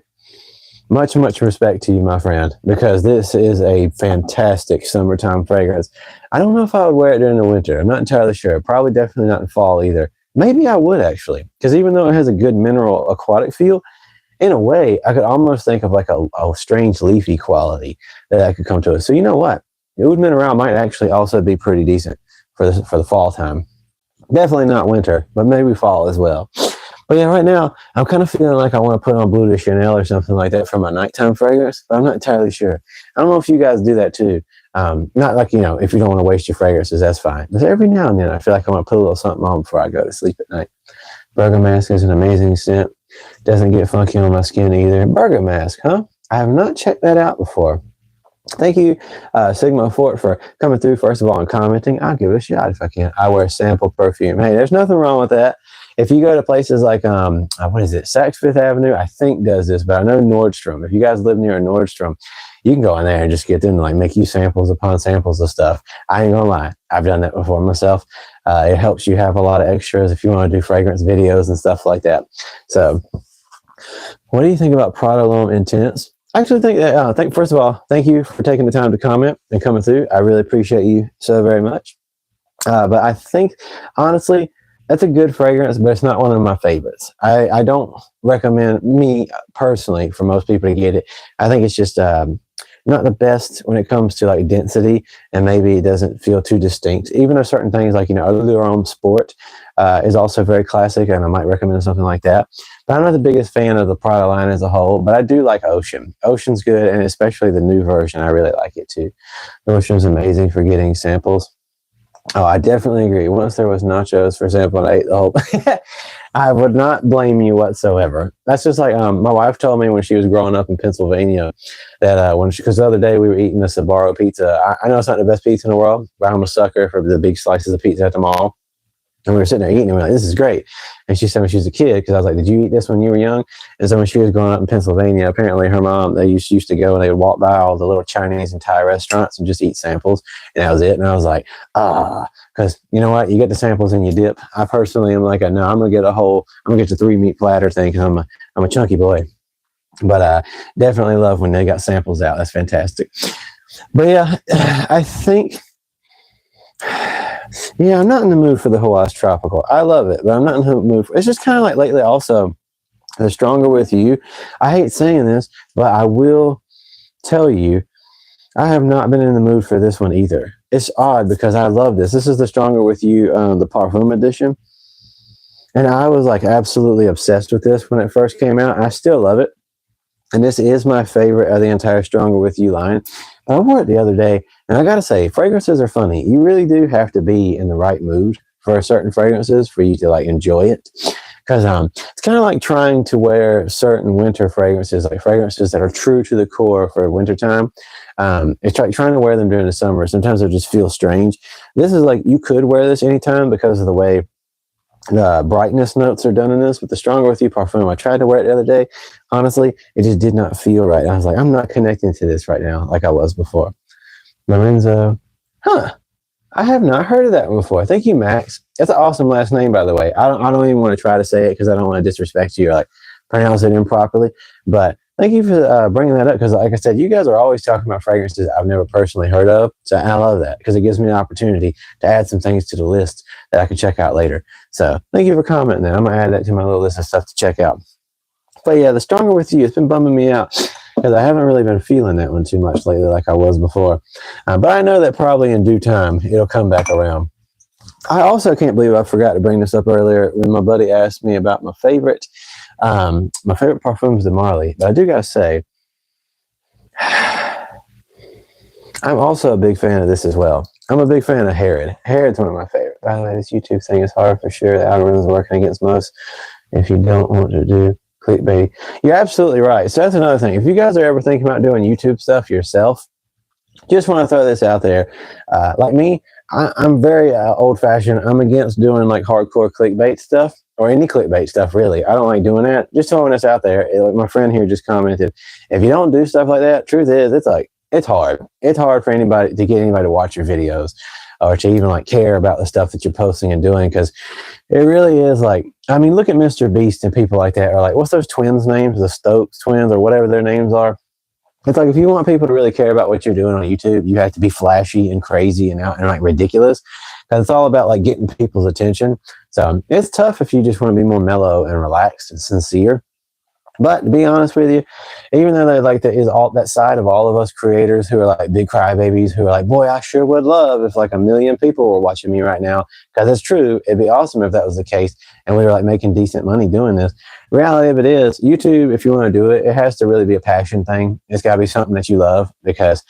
[SPEAKER 1] much, much respect to you, my friend, because this is a fantastic summertime fragrance. I don't know if I would wear it during the winter. I'm not entirely sure. Probably definitely not in fall either. Maybe I would actually, because even though it has a good mineral aquatic feel, in a way, I could almost think of like a strange leafy quality that I could come to it. So you know what? Oud Mineral might actually also be pretty decent for the fall time. Definitely not winter, but maybe fall as well. But yeah, right now, I'm kind of feeling like I want to put on Bleu de Chanel or something like that for my nighttime fragrance, but I'm not entirely sure. I don't know if you guys do that too. Not like, you know, if you don't want to waste your fragrances, that's fine. But every now and then, I feel like I want to put a little something on before I go to sleep at night. Bergamasque is an amazing scent. Doesn't get funky on my skin either. Bergamasque, huh? I have not checked that out before. Thank you, Sigma Fort, for coming through, first of all, and commenting. I'll give it a shot if I can. I wear sample perfume. Hey, there's nothing wrong with that. If you go to places like, what is it, Saks Fifth Avenue, I think does this, but I know Nordstrom. If you guys live near a Nordstrom, you can go in there and just get them to like make you samples upon samples of stuff. I ain't gonna lie. I've done that before myself. It helps you have a lot of extras if you want to do fragrance videos and stuff like that. So what do you think about Prada L'Homme Intense? I actually think that, first of all, thank you for taking the time to comment and coming through. I really appreciate you so very much. But I think, honestly, that's a good fragrance, but it's not one of my favorites. I don't recommend, me personally, for most people to get it. I think it's just not the best when it comes to like density, and maybe it doesn't feel too distinct. Even though certain things like, you know, L'Homme Sport is also very classic, and I might recommend something like that. But I'm not the biggest fan of the Prada line as a whole, but I do like Ocean. Ocean's good, and especially the new version, I really like it too. Ocean's amazing for getting samples. Oh, I definitely agree. Once there was nachos, for example, and I ate the whole... I would not blame you whatsoever. That's just like my wife told me when she was growing up in Pennsylvania that because the other day we were eating the Sbarro pizza. I know it's not the best pizza in the world, but I'm a sucker for the big slices of pizza at the mall. And we were sitting there eating, and we were like, this is great. And she said when she was a kid, because I was like, did you eat this when you were young? And so when she was growing up in Pennsylvania, apparently her mom, they used to go and they would walk by all the little Chinese and Thai restaurants and just eat samples. And that was it. And I was like, because you know what? You get the samples and you dip. I personally am like, no, I'm going to get I'm going to get the 3 meat platter thing because I'm a chunky boy. But definitely love when they got samples out. That's fantastic. But yeah, I think... Yeah, I'm not in the mood for the Hawaii's Tropical. I love it, but I'm not in the mood for it. It's just kind of like lately also, the Stronger With You. I hate saying this, but I will tell you, I have not been in the mood for this one either. It's odd because I love this. This is the Stronger With You, the Parfum edition. And I was like absolutely obsessed with this when it first came out. I still love it. And this is my favorite of the entire Stronger With You line. I wore it the other day, and I gotta say, fragrances are funny. You really do have to be in the right mood for certain fragrances for you to like enjoy it. Because it's kind of like trying to wear certain winter fragrances, like fragrances that are true to the core for wintertime. It's like trying to wear them during the summer. Sometimes they just feel strange. This is like, you could wear this anytime because of the way the brightness notes are done in this. With the Stronger With You Parfum, I tried to wear it the other day. Honestly, it just did not feel right. I was like, I'm not connecting to this right now like I was before. Lorenzo, I have not heard of that one before. Thank you, Max. That's an awesome last name, by the way. I don't even want to try to say it because I don't want to disrespect you or like pronounce it improperly. But thank you for bringing that up because, like I said, you guys are always talking about fragrances I've never personally heard of. So I love that because it gives me an opportunity to add some things to the list that I can check out later. So thank you for commenting that. I'm going to add that to my little list of stuff to check out. But yeah, the Stronger With You, it's been bumming me out because I haven't really been feeling that one too much lately like I was before. But I know that probably in due time, it'll come back around. I also can't believe I forgot to bring this up earlier when my buddy asked me about my favorite parfums de Marley. But I do got to say, I'm also a big fan of this as well. I'm a big fan of Herod. Herod's one of my favorites. By the way, this YouTube thing is hard for sure. The algorithm's working against most. If you don't want to do clickbait, you're absolutely right. So that's another thing. If you guys are ever thinking about doing YouTube stuff yourself, just want to throw this out there. Like me, I'm very old-fashioned. I'm against doing like hardcore clickbait stuff or any clickbait stuff, really. I don't like doing that. Just throwing this out there. Like my friend here just commented, if you don't do stuff like that, truth is, it's hard. It's hard for anybody to get anybody to watch your videos or to even like care about the stuff that you're posting and doing, because it really is like, I mean, look at Mr. Beast and people like that, or like, what's those twins' names? The Stokes twins or whatever their names are. It's like, if you want people to really care about what you're doing on YouTube, you have to be flashy and crazy and out and like ridiculous, because it's all about like getting people's attention. So it's tough if you just want to be more mellow and relaxed and sincere. But to be honest with you, even though there like there is all that side of all of us creators who are like big crybabies who are like, boy, I sure would love if like 1 million people were watching me right now, because it's true. It'd be awesome if that was the case and we were like making decent money doing this. The reality of it is, YouTube, if you want to do it, it has to really be a passion thing. It's got to be something that you love, because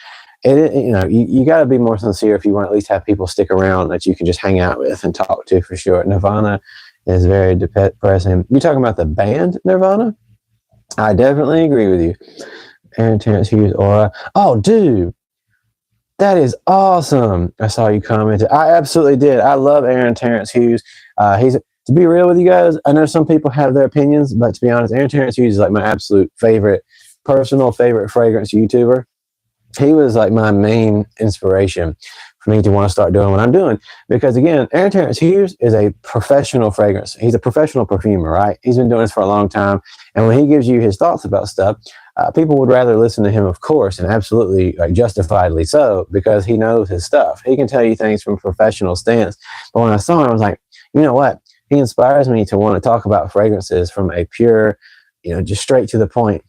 [SPEAKER 1] you got to be more sincere if you want to at least have people stick around that you can just hang out with and talk to for sure. Nirvana is very depressing. You talking about the band Nirvana? I definitely agree with you. Aaron Terrence Hughes Aura. Oh, dude, that is awesome. I saw you commented. I absolutely did. I love Aaron Terrence Hughes. To be real with you guys, I know some people have their opinions, but to be honest, Aaron Terrence Hughes is like my absolute personal favorite fragrance YouTuber. He was like my main inspiration for me to want to start doing what I'm doing. Because again, Aaron Terrence Hughes is a professional fragrance. He's a professional perfumer, right? He's been doing this for a long time. And when he gives you his thoughts about stuff, people would rather listen to him, of course, and absolutely like justifiably so, because he knows his stuff. He can tell you things from a professional stance. But when I saw him, I was like, you know what? He inspires me to want to talk about fragrances from a pure, just straight to the point,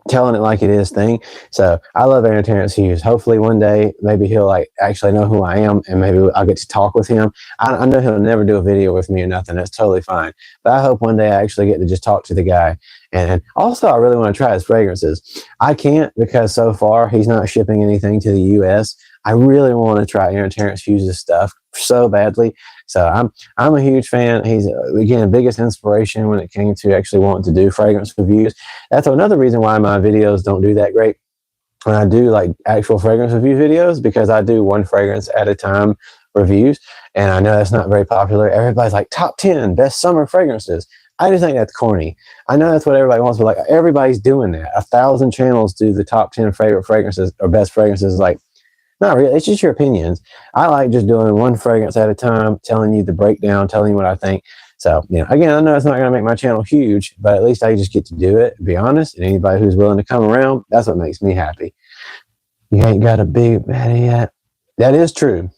[SPEAKER 1] telling it like it is thing. So I love Aaron Terrence Hughes. Hopefully one day maybe he'll like actually know who I am, and maybe I'll get to talk with him. I know he'll never do a video with me or nothing. That's totally fine. But I hope one day I actually get to just talk to the guy. And also I really want to try his fragrances. I can't, because so far he's not shipping anything to the US. I really want to try Aaron Terrence Hughes' stuff so badly. So I'm a huge fan. He's, again, biggest inspiration when it came to actually wanting to do fragrance reviews. That's another reason why my videos don't do that great when I do like actual fragrance review videos, because I do one fragrance at a time reviews. And I know that's not very popular. Everybody's like top 10 best summer fragrances. I just think that's corny. I know that's what everybody wants, but like everybody's doing that. 1,000 channels do the top 10 favorite fragrances or best fragrances. Like, not really. It's just your opinions. I like just doing one fragrance at a time, telling you the breakdown, telling you what I think. So, again, I know it's not going to make my channel huge, but at least I just get to do it, be honest. And anybody who's willing to come around, that's what makes me happy. You ain't got a big baddie yet. That is true.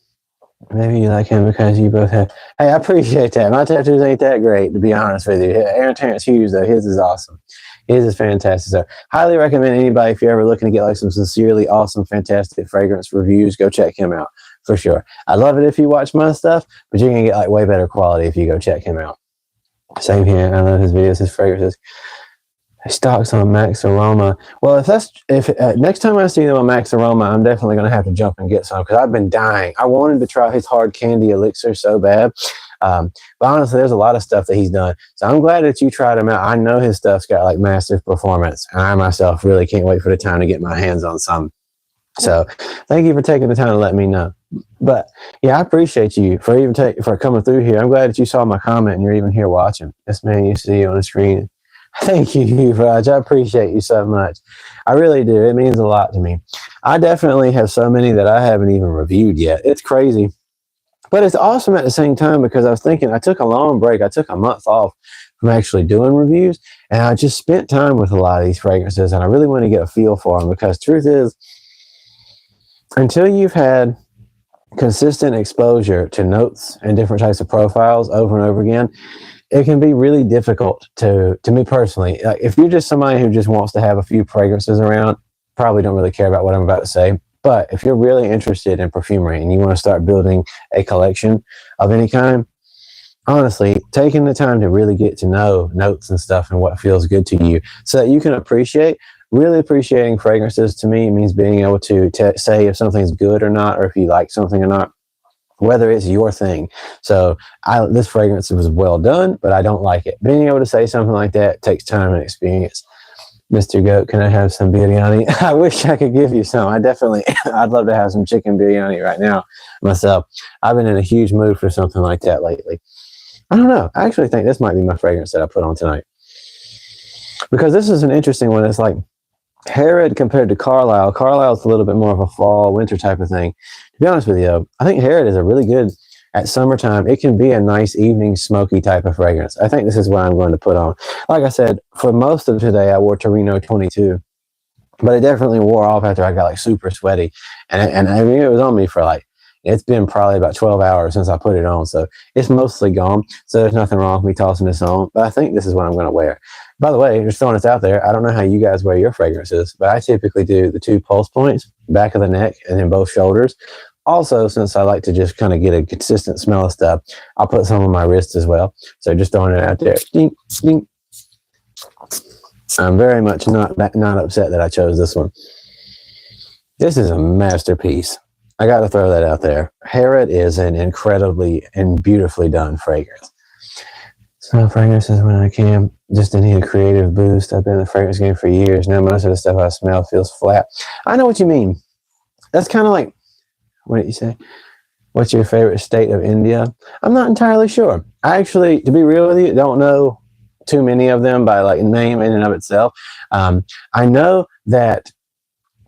[SPEAKER 1] Maybe you like him because you both have. Hey, I appreciate that. My tattoos ain't that great, to be honest with you. Aaron Terrence Hughes, though, his is awesome. His is fantastic. So, highly recommend anybody, if you're ever looking to get like some sincerely awesome, fantastic fragrance reviews, go check him out for sure. I love it if you watch my stuff, but you're gonna get like way better quality if you go check him out. Same here. I love his videos, his fragrances. Stocks on Max Aroma. Well, if next time I see them on Max Aroma, I'm definitely going to have to jump and get some because I've been dying. I wanted to try his hard candy elixir so bad. But honestly, there's a lot of stuff that he's done. So I'm glad that you tried him out. I know his stuff's got like massive performance. And I myself really can't wait for the time to get my hands on some. So thank you for taking the time to let me know. But yeah, I appreciate you for coming through here. I'm glad that you saw my comment and you're even here watching. This man you see on the screen. Thank you, Raj. I appreciate you so much. I really do. It means a lot to me. I definitely have so many that I haven't even reviewed yet. It's crazy. But it's awesome at the same time because I was thinking I took a long break. I took a month off from actually doing reviews. And I just spent time with a lot of these fragrances. And I really want to get a feel for them because truth is, until you've had consistent exposure to notes and different types of profiles over and over again, it can be really difficult to me personally. If you're just somebody who just wants to have a few fragrances around, probably don't really care about what I'm about to say. But if you're really interested in perfumery and you want to start building a collection of any kind, honestly, taking the time to really get to know notes and stuff and what feels good to you so that you can really appreciating fragrances to me means being able to say if something's good or not, or if you like something or not, whether it's your thing. So this fragrance was well done, but I don't like it. Being able to say something like that takes time and experience. Mr. Goat, can I have some biryani? I wish I could give you some. I'd love to have some chicken biryani right now myself. I've been in a huge mood for something like that lately. I don't know. I actually think this might be my fragrance that I put on tonight. Because this is an interesting one. It's like Herod compared to Carlisle. Carlisle's a little bit more of a fall, winter type of thing. To be honest with you, I think Herod is a really good, at summertime, it can be a nice evening smoky type of fragrance. I think this is what I'm going to put on. Like I said, for most of today, I wore Torino 22, but it definitely wore off after I got like super sweaty. And I mean, it was on me for like, it's been probably about 12 hours since I put it on. So it's mostly gone. So there's nothing wrong with me tossing this on, but I think this is what I'm going to wear. By the way, just throwing this out there, I don't know how you guys wear your fragrances, but I typically do the 2 pulse points, back of the neck, and then both shoulders. Also, since I like to just kind of get a consistent smell of stuff, I'll put some on my wrist as well. So just throwing it out there. Ding, ding. I'm very much not upset that I chose this one. This is a masterpiece. I got to throw that out there. Herod is an incredibly and beautifully done fragrance. Smell fragrances when I can. Just to need a creative boost. I've been in the fragrance game for years. Now most of the stuff I smell feels flat. I know what you mean. That's kind of like, what did you say? What's your favorite state of India? I'm not entirely sure. I actually, to be real with you, don't know too many of them by like name in and of itself. I know that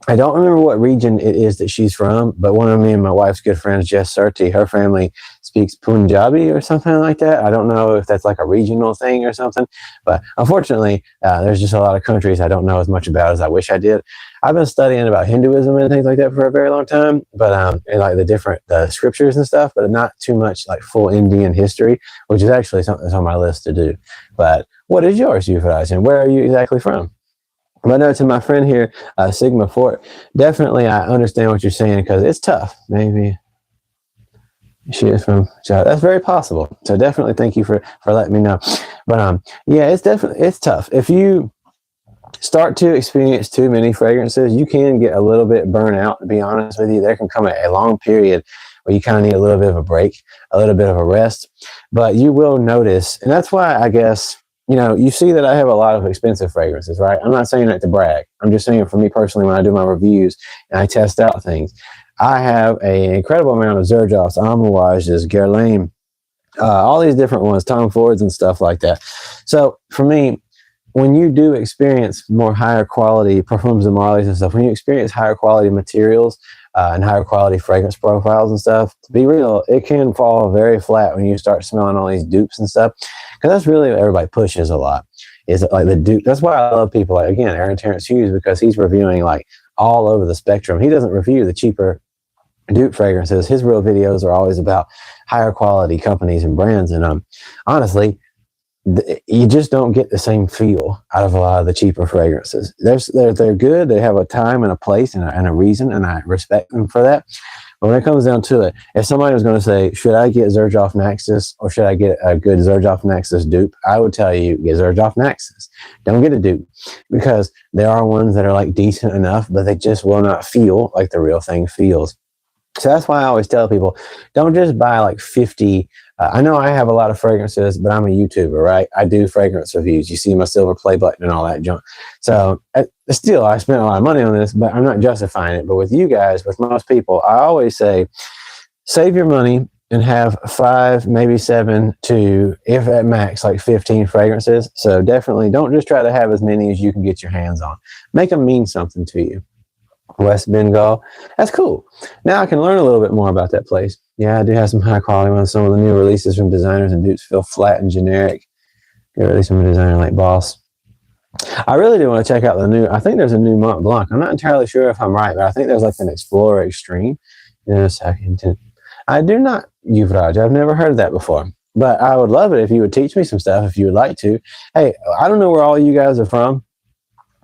[SPEAKER 1] I don't remember what region it is that she's from, but one of me and my wife's good friends, Jess Surti, her family speaks Punjabi or something like that. I don't know if that's like a regional thing or something, but unfortunately, there's just a lot of countries I don't know as much about as I wish I did. I've been studying about Hinduism and things like that for a very long time, but and like the different scriptures and stuff, but not too much like full Indian history, which is actually something that's on my list to do. But what is yours, Euphrasia, and where are you exactly from? But no, to my friend here, Sigma Fort, definitely I understand what you're saying because it's tough. Maybe she is from China. That's very possible. So definitely thank you for letting me know. But yeah, it's tough. If you start to experience too many fragrances, you can get a little bit burnt out, to be honest with you. There can come a long period where you kind of need a little bit of a break, a little bit of a rest. But you will notice, and that's why I guess, you know, you see that I have a lot of expensive fragrances, right? I'm not saying that to brag. I'm just saying for me personally, when I do my reviews and I test out things, I have an incredible amount of Xerjoffs, Amouages, Guerlain, all these different ones, Tom Fords and stuff like that. So for me, when you do experience more higher quality perfumes and Marleys and stuff, when you experience higher quality materials and higher quality fragrance profiles and stuff, to be real, it can fall very flat when you start smelling all these dupes and stuff, because that's really what everybody pushes a lot. Is like the dupe. That's why I love people like, again, Aaron Terrence Hughes, because he's reviewing like all over the spectrum. He doesn't review the cheaper dupe fragrances. His real videos are always about higher quality companies and brands. And honestly, you just don't get the same feel out of a lot of the cheaper fragrances. They're good. They have a time and a place and a reason, and I respect them for that. But when it comes down to it, if somebody was going to say, should I get Xerjoff Naxos or should I get a good Xerjoff Naxos dupe, I would tell you, get Xerjoff Naxos. Don't get a dupe, because there are ones that are like decent enough, but they just will not feel like the real thing feels. So that's why I always tell people, don't just buy like 50. I know I have a lot of fragrances, but I'm a YouTuber, right? I do fragrance reviews. You see my silver play button and all that junk. So still, I spent a lot of money on this, but I'm not justifying it. But with you guys, with most people, I always say, save your money and have 5, maybe 7 to, if at max, like 15 fragrances. So definitely don't just try to have as many as you can get your hands on. Make them mean something to you. West Bengal, that's cool. Now I can learn a little bit more about that place. Yeah, I do have some high quality ones. Some of the new releases from designers and dupes feel flat and generic. Good release from a designer like Boss. I really do want to check out the new, I think there's a new Mont Blanc. I'm not entirely sure if I'm right, but I think there's like an Explorer Extreme. In a second. I do not, Yuvraj, I've never heard of that before. But I would love it if you would teach me some stuff if you would like to. Hey, I don't know where all you guys are from,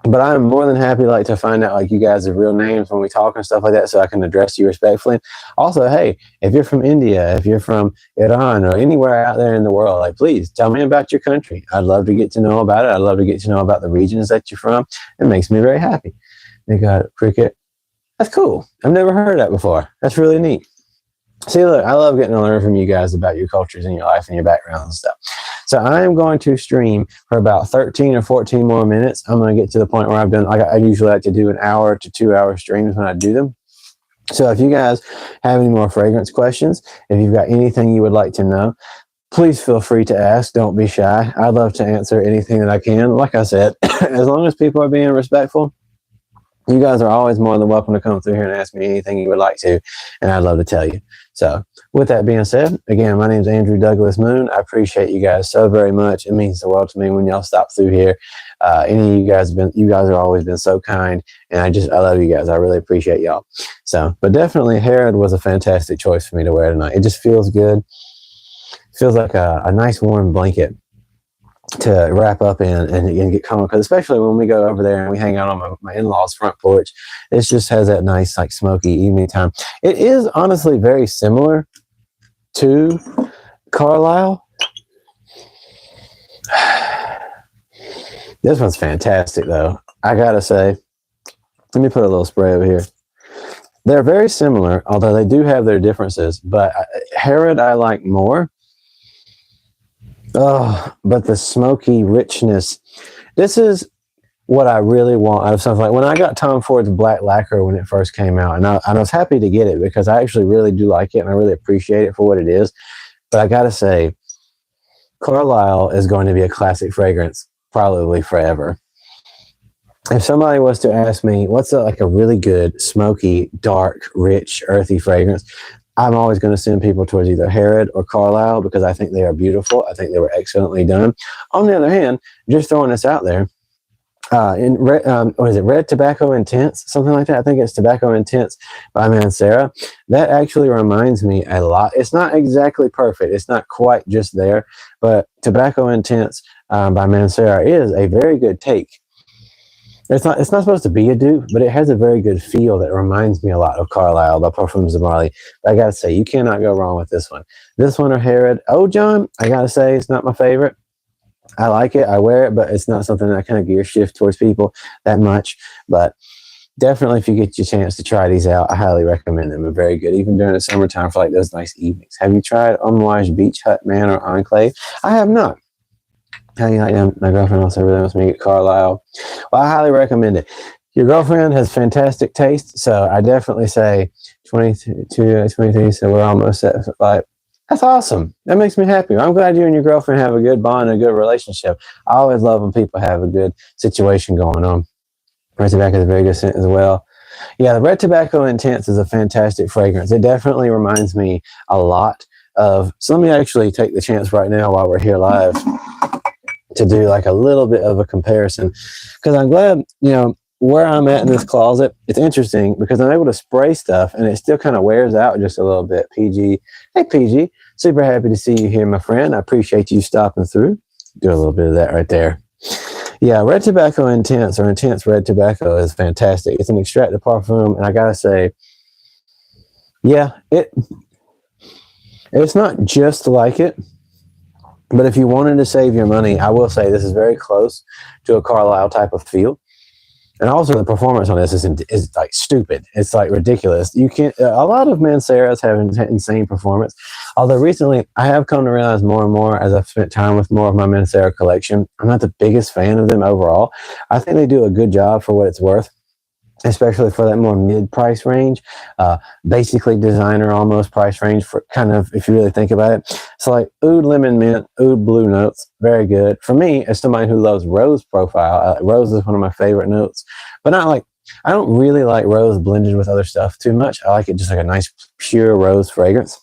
[SPEAKER 1] but I'm more than happy like to find out like you guys' real names when we talk and stuff like that, so I can address you respectfully. Also, hey, if you're from India, if you're from Iran or anywhere out there in the world, like please tell me about your country. I'd love to get to know about it. I'd love to get to know about the regions that you're from. It makes me very happy. They got cricket. That's cool. I've never heard that before. That's really neat. See, look, I love getting to learn from you guys about your cultures and your life and your backgrounds and stuff. So I am going to stream for about 13 or 14 more minutes. I'm going to get to the point where I've done, I usually like to do 1 hour to 2 hour streams when I do them. So if you guys have any more fragrance questions, if you've got anything you would like to know, please feel free to ask. Don't be shy. I'd love to answer anything that I can. Like I said, as long as people are being respectful, you guys are always more than welcome to come through here and ask me anything you would like to, and I'd love to tell you. So with that being said, again, my name is Andrew Douglas Moon. I appreciate you guys so very much. It means the world to me when y'all stop through here. Any of you guys have always been so kind, and I love you guys. I really appreciate y'all. So, but definitely Herod was a fantastic choice for me to wear tonight. It just feels good. Feels like a nice warm blanket to wrap up in and get comfortable, because especially when we go over there and we hang out on my in-laws' front porch, it just has that nice like smoky evening time. It is honestly very similar to Carlisle. This one's fantastic though, I gotta say. Let me put a little spray over here. They're very similar, although they do have their differences, but Herod I like more. Oh, but the smoky richness. This is what I really want out of something. Like when I got Tom Ford's Black Lacquer when it first came out, and I was happy to get it because I actually really do like it and I really appreciate it for what it is. But I got to say, Carlisle is going to be a classic fragrance probably forever. If somebody was to ask me, what's like a really good, smoky, dark, rich, earthy fragrance, I'm always going to send people towards either Herod or Carlisle because I think they are beautiful. I think they were excellently done. On the other hand, just throwing this out there, what is it, Red Tobacco Intense? Something like that. I think it's Tobacco Intense by Mancera. That actually reminds me a lot. It's not exactly perfect. It's not quite just there, but Tobacco Intense by Mancera is a very good take. It's not supposed to be a dupe, but it has a very good feel that reminds me a lot of Carlisle by Parfums de Marly. But I got to say, you cannot go wrong with this one. This one or Herod. Oh, John, I got to say, it's not my favorite. I like it. I wear it, but it's not something that I kind of gear shift towards people that much. But definitely, if you get your chance to try these out, I highly recommend them. They're very good, even during the summertime for like those nice evenings. Have you tried Homage Beach Hut Man or Enclave? I have not. How do you like them? My girlfriend also really wants me to get Carlisle. Well, I highly recommend it. Your girlfriend has fantastic taste, so I definitely say 22, 23, so we're almost at, like, that's awesome. That makes me happy. I'm glad you and your girlfriend have a good bond and a good relationship. I always love when people have a good situation going on. Red tobacco is a very good scent as well. Yeah, the red tobacco intense is a fantastic fragrance. It definitely reminds me a lot of, so let me actually take the chance right now while we're here live to do like a little bit of a comparison, because I'm glad, where I'm at in this closet, it's interesting because I'm able to spray stuff and it still kind of wears out just a little bit. PG, hey PG, super happy to see you here, my friend. I appreciate you stopping through. Do a little bit of that right there. Yeah, red tobacco intense, or intense red tobacco, is fantastic. It's an extrait de parfum, and I gotta say, yeah, it's not just like it, but if you wanted to save your money, I will say this is very close to a Carlisle type of feel. And also the performance on this is like stupid. It's like ridiculous. You can't, a lot of Manceras have insane performance. Although recently I have come to realize more and more as I've spent time with more of my Mancera collection, I'm not the biggest fan of them overall. I think they do a good job for what it's worth, especially for that more mid-price range, basically designer almost price range for kind of, if you really think about it. So like oud lemon mint, oud blue notes, very good. For me, as somebody who loves rose profile, rose is one of my favorite notes, but not like, I don't really like rose blended with other stuff too much. I like it just like a nice pure rose fragrance,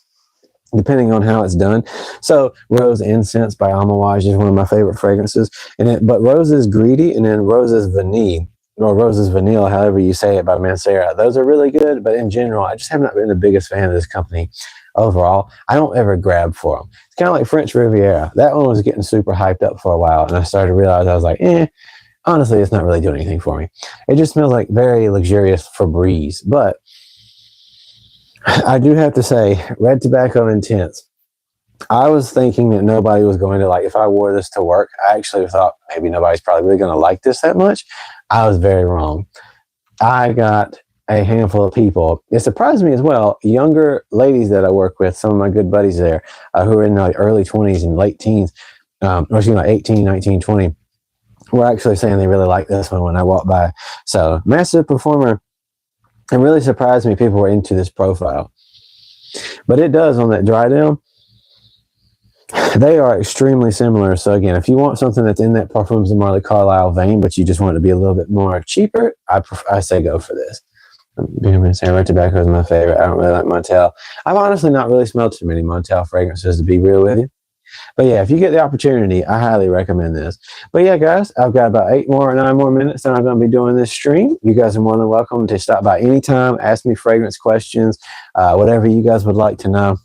[SPEAKER 1] depending on how it's done. So Rose Incense by Amouage is one of my favorite fragrances. But Rose is Greedy, and then Rose is Vanille, or Rose's Vanilla, however you say it, by Mancera. Those are really good, but in general, I just have not been the biggest fan of this company overall. I don't ever grab for them. It's kind of like French Riviera. That one was getting super hyped up for a while, and I started to realize, I was like, honestly, it's not really doing anything for me. It just smells like very luxurious Febreze. But I do have to say, red tobacco intense. I was thinking that nobody was going to like, if I wore this to work, I actually thought maybe nobody's probably really going to like this that much. I was very wrong. I got a handful of people. It surprised me as well. Younger ladies that I work with, some of my good buddies there, who are in like early 20s and late teens, or excuse me, like 18, 19, 20, were actually saying they really like this one when I walked by. So massive performer. It really surprised me people were into this profile. But it does on that dry down. They are extremely similar. So again, if you want something that's in that Parfums de Marly Carlisle vein, but you just want it to be a little bit more cheaper, I say go for this. Red tobacco is my favorite. I don't really like Montel. I've honestly not really smelled too many Montel fragrances, to be real with you. But yeah, if you get the opportunity, I highly recommend this. But yeah, guys, I've got about 8 or 9 more minutes that I'm going to be doing this stream. You guys are more than welcome to stop by anytime, ask me fragrance questions, whatever you guys would like to know.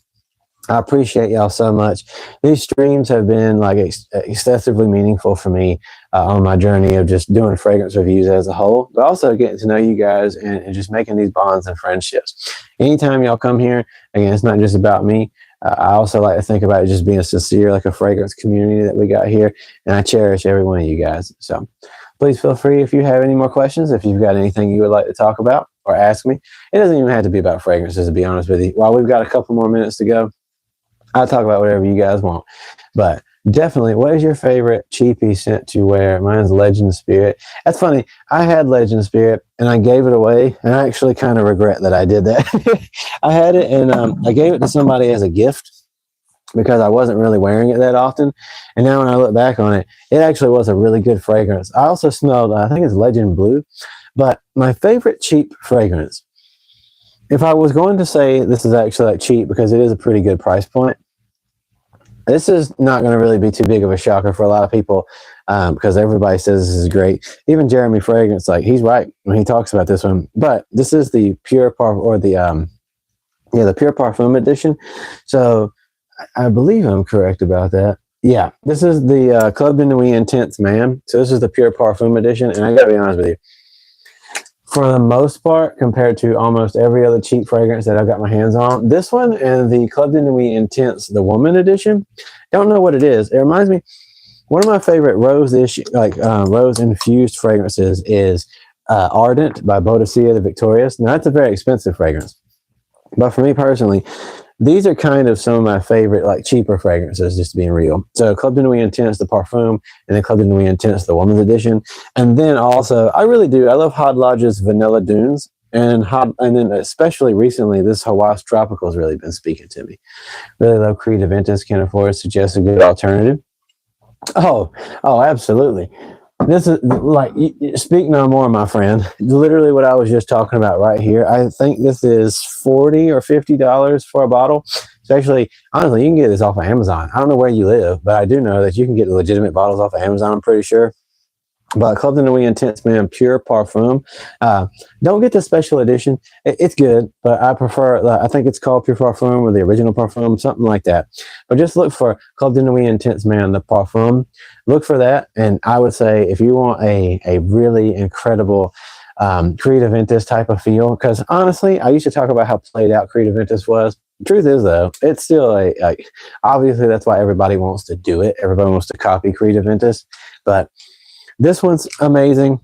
[SPEAKER 1] I appreciate y'all so much. These streams have been like excessively meaningful for me on my journey of just doing fragrance reviews as a whole, but also getting to know you guys and just making these bonds and friendships. Anytime y'all come here, again, it's not just about me. I also like to think about it just being sincere, like a fragrance community that we got here, and I cherish every one of you guys. So please feel free if you have any more questions, if you've got anything you would like to talk about or ask me. It doesn't even have to be about fragrances, to be honest with you. While we've got a couple more minutes to go, I'll talk about whatever you guys want. But definitely, what is your favorite cheapie scent to wear? Mine's Legend Spirit. That's funny. I had Legend Spirit, and I gave it away, and I actually kind of regret that I did that. I had it, and I gave it to somebody as a gift because I wasn't really wearing it that often. And now when I look back on it, it actually was a really good fragrance. I also smelled, I think it's Legend Blue. But my favorite cheap fragrance, if I was going to say this is actually like cheap because it is a pretty good price point, this is not going to really be too big of a shocker for a lot of people because everybody says this is great. Even Jeremy Fragrance, like, he's right when he talks about this one. But this is the Pure Parfum, or the Pure Parfum edition. So I believe I'm correct about that. Yeah, this is the Club de Nuit Intense Man. So this is the Pure Parfum edition, and I got to be honest with you. For the most part, compared to almost every other cheap fragrance that I've got my hands on, this one and the Club de Nuit Intense, the Woman Edition, don't know what it is. It reminds me, one of my favorite rose infused fragrances is Ardent by Boadicea the Victorious. Now, that's a very expensive fragrance. But for me personally, these are kind of some of my favorite, like cheaper fragrances, just being real. So Club de Nuit Intense, the Parfum, and then Club de Nuit Intense, the Woman's Edition. And then also, I love Hod Lodge's Vanilla Dunes. And then especially recently, this Hawaii Tropical has really been speaking to me. Really love Creed Aventus. Can afford to suggest a good alternative. Oh, absolutely. This is like, speak no more, my friend. Literally what I was just talking about right here. I think this is $40 or $50 for a bottle. Especially, honestly, you can get this off of Amazon. I don't know where you live, but I do know that you can get legitimate bottles off of Amazon, I'm pretty sure. But Club de Nuit Intense Man Pure Parfum. Don't get the special edition. It's good, but I prefer, I think it's called Pure Parfum or the original Parfum, something like that. But just look for Club de Nuit Intense Man, the Parfum. Look for that. And I would say if you want a really incredible Creed Aventus type of feel, because honestly, I used to talk about how played out Creed Aventus was. The truth is, though, it's still obviously that's why everybody wants to do it. Everybody wants to copy Creed Aventus. But this one's amazing.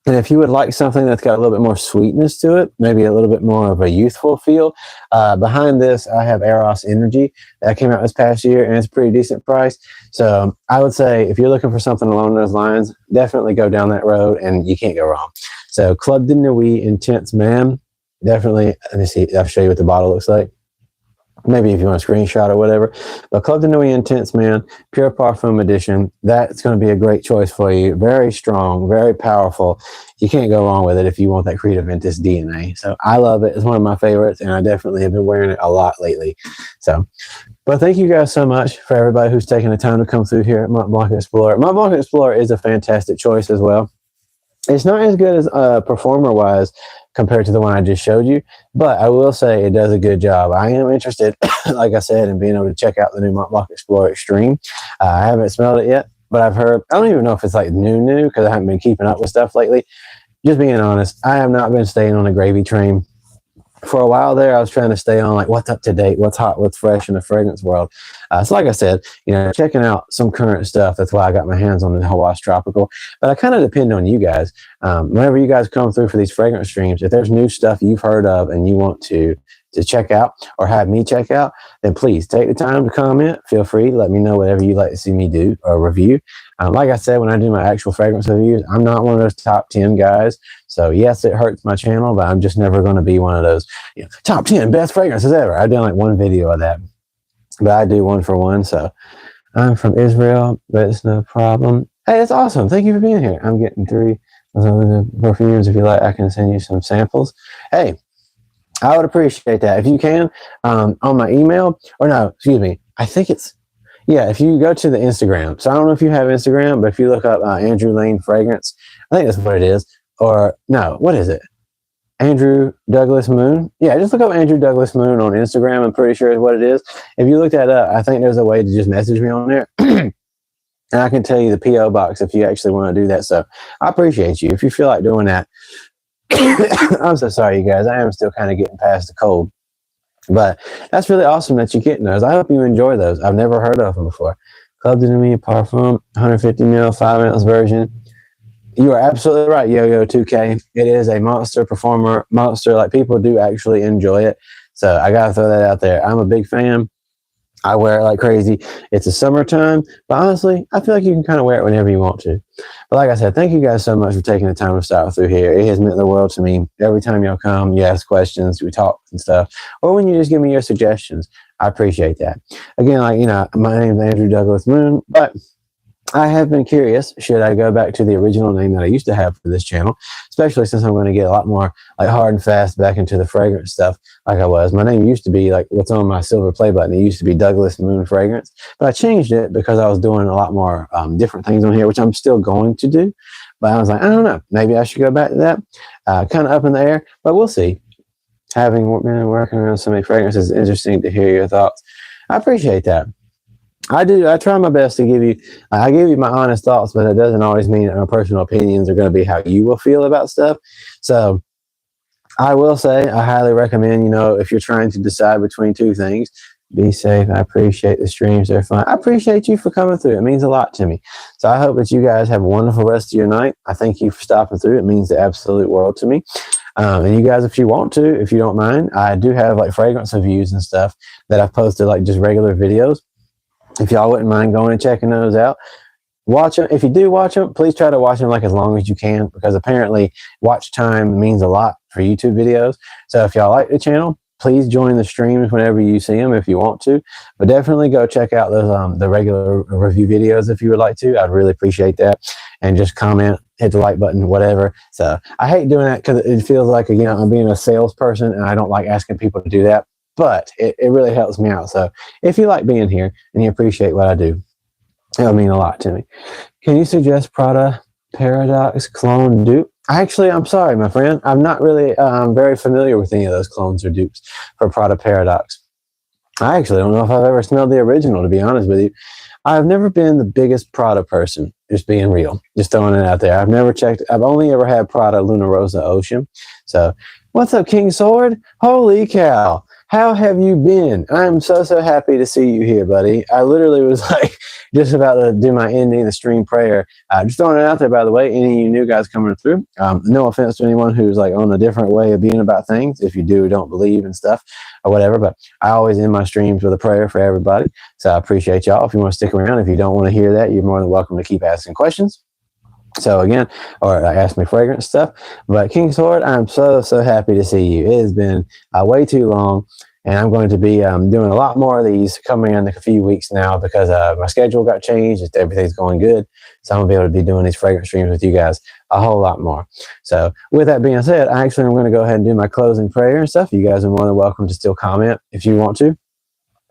[SPEAKER 1] And if you would like something that's got a little bit more sweetness to it, maybe a little bit more of a youthful feel, behind this, I have Eros Energy that came out this past year, and it's a pretty decent price. So I would say if you're looking for something along those lines, definitely go down that road, and you can't go wrong. So Club de Nuit Intense Man, definitely. Let me see. I'll show you what the bottle looks like. Maybe if you want a screenshot or whatever. But Club de Nuit Intense Man, Pure Parfum Edition, that's going to be a great choice for you. Very strong, very powerful. You can't go wrong with it if you want that Creed Aventus DNA. So I love it. It's one of my favorites, and I definitely have been wearing it a lot lately. So, but thank you guys so much for everybody who's taking the time to come through here at Mont Blanc Explorer. Mont Blanc Explorer is a fantastic choice as well. It's not as good as performer-wise compared to the one I just showed you, but I will say it does a good job. I am interested, like I said, in being able to check out the new Mont Blanc Explorer Extreme. I haven't smelled it yet, but I've heard, I don't even know if it's like new because I haven't been keeping up with stuff lately. Just being honest, I have not been staying on a gravy train. For a while there, I was trying to stay on like what's up to date, what's hot, what's fresh in the fragrance world. So like I said, checking out some current stuff. That's why I got my hands on the Hawaii Tropical. But I kind of depend on you guys. Whenever you guys come through for these fragrance streams, if there's new stuff you've heard of and you want to check out or have me check out, then please take the time to comment. Feel free to let me know whatever you'd like to see me do or review. Like I said, when I do my actual fragrance reviews, I'm not one of those top 10 guys. So yes, it hurts my channel, but I'm just never going to be one of those top 10 best fragrances ever. I've done like one video of that, but I do one for one. So I'm from Israel, but it's no problem. Hey, it's awesome. Thank you for being here. I'm getting 3 perfumes. If you like, I can send you some samples. Hey, I would appreciate that. If you can, on my email, or no, excuse me, I think it's, if you go to the Instagram. So I don't know if you have Instagram, but if you look up Andrew Lane Fragrance, I think that's what it is. Or no, what is it? Andrew Douglas Moon. Yeah, just look up Andrew Douglas Moon on Instagram. I'm pretty sure is what it is. If you look that up, I think there's a way to just message me on there. And I can tell you the P.O. box if you actually want to do that. So I appreciate you. If you feel like doing that. I'm so sorry, you guys. I am still kind of getting past the cold. But that's really awesome that you're getting those. I hope you enjoy those. I've never heard of them before. Club de Nuit Parfum, 150 ml, 5 ounce version. You are absolutely right, Yo-Yo 2K. It is a monster performer, monster. Like, people do actually enjoy it. So I got to throw that out there. I'm a big fan. I wear it like crazy. It's a summertime, but honestly, I feel like you can kind of wear it whenever you want to. But like I said, thank you guys so much for taking the time to stop through here. It has meant the world to me. Every time y'all come, you ask questions, we talk and stuff, or when you just give me your suggestions, I appreciate that. Again, my name is Andrew Douglas Moon, but I have been curious, should I go back to the original name that I used to have for this channel, especially since I'm going to get a lot more like hard and fast back into the fragrance stuff like I was. My name used to be like what's on my silver play button. It used to be Douglas Moon Fragrance, but I changed it because I was doing a lot more different things on here, which I'm still going to do. But I was like, I don't know, maybe I should go back to that. Kind of up in the air, but we'll see. Having been working around so many fragrances, it's interesting to hear your thoughts. I appreciate that. I do. I try my best to give you, I give you my honest thoughts, but it doesn't always mean that my personal opinions are going to be how you will feel about stuff. So I will say, I highly recommend, if you're trying to decide between two things, be safe. I appreciate the streams. They're fun. I appreciate you for coming through. It means a lot to me. So I hope that you guys have a wonderful rest of your night. I thank you for stopping through. It means the absolute world to me. And you guys, if you want to, if you don't mind, I do have like fragrance reviews and stuff that I've posted, like just regular videos. If y'all wouldn't mind going and checking those out, watch them. If you do watch them, please try to watch them like as long as you can, because apparently watch time means a lot for YouTube videos. So if y'all like the channel, please join the streams whenever you see them if you want to. But definitely go check out those the regular review videos if you would like to. I'd really appreciate that. And just comment, hit the like button, whatever. So I hate doing that because it feels like, again, I'm being a salesperson and I don't like asking people to do that. But it really helps me out. So if you like being here and you appreciate what I do, it'll mean a lot to me. Can you suggest Prada Paradox clone dupe? Actually, I'm sorry, my friend. I'm not really very familiar with any of those clones or dupes for Prada Paradox. I actually don't know if I've ever smelled the original, to be honest with you. I've never been the biggest Prada person, just being real, just throwing it out there. I've never checked. I've only ever had Prada Luna Rosa Ocean. So what's up, King Sword? Holy cow. How have you been? I'm so happy to see you here, buddy. I literally was like just about to do my ending the stream prayer. Just throwing it out there, by the way, any of you new guys coming through. No offense to anyone who's like on a different way of being about things, if you do or don't believe and stuff or whatever, but I always end my streams with a prayer for everybody. So I appreciate y'all. If you want to stick around, if you don't want to hear that, you're more than welcome to keep asking questions. So again, or ask me fragrance stuff. But King Sword, I'm so happy to see you. It has been way too long, and I'm going to be doing a lot more of these coming in a few weeks now because my schedule got changed. Everything's going good, so I'm gonna be able to be doing these fragrance streams with you guys a whole lot more. So with that being said, I actually am going to go ahead and do my closing prayer and stuff. You guys are more than welcome to still comment if you want to.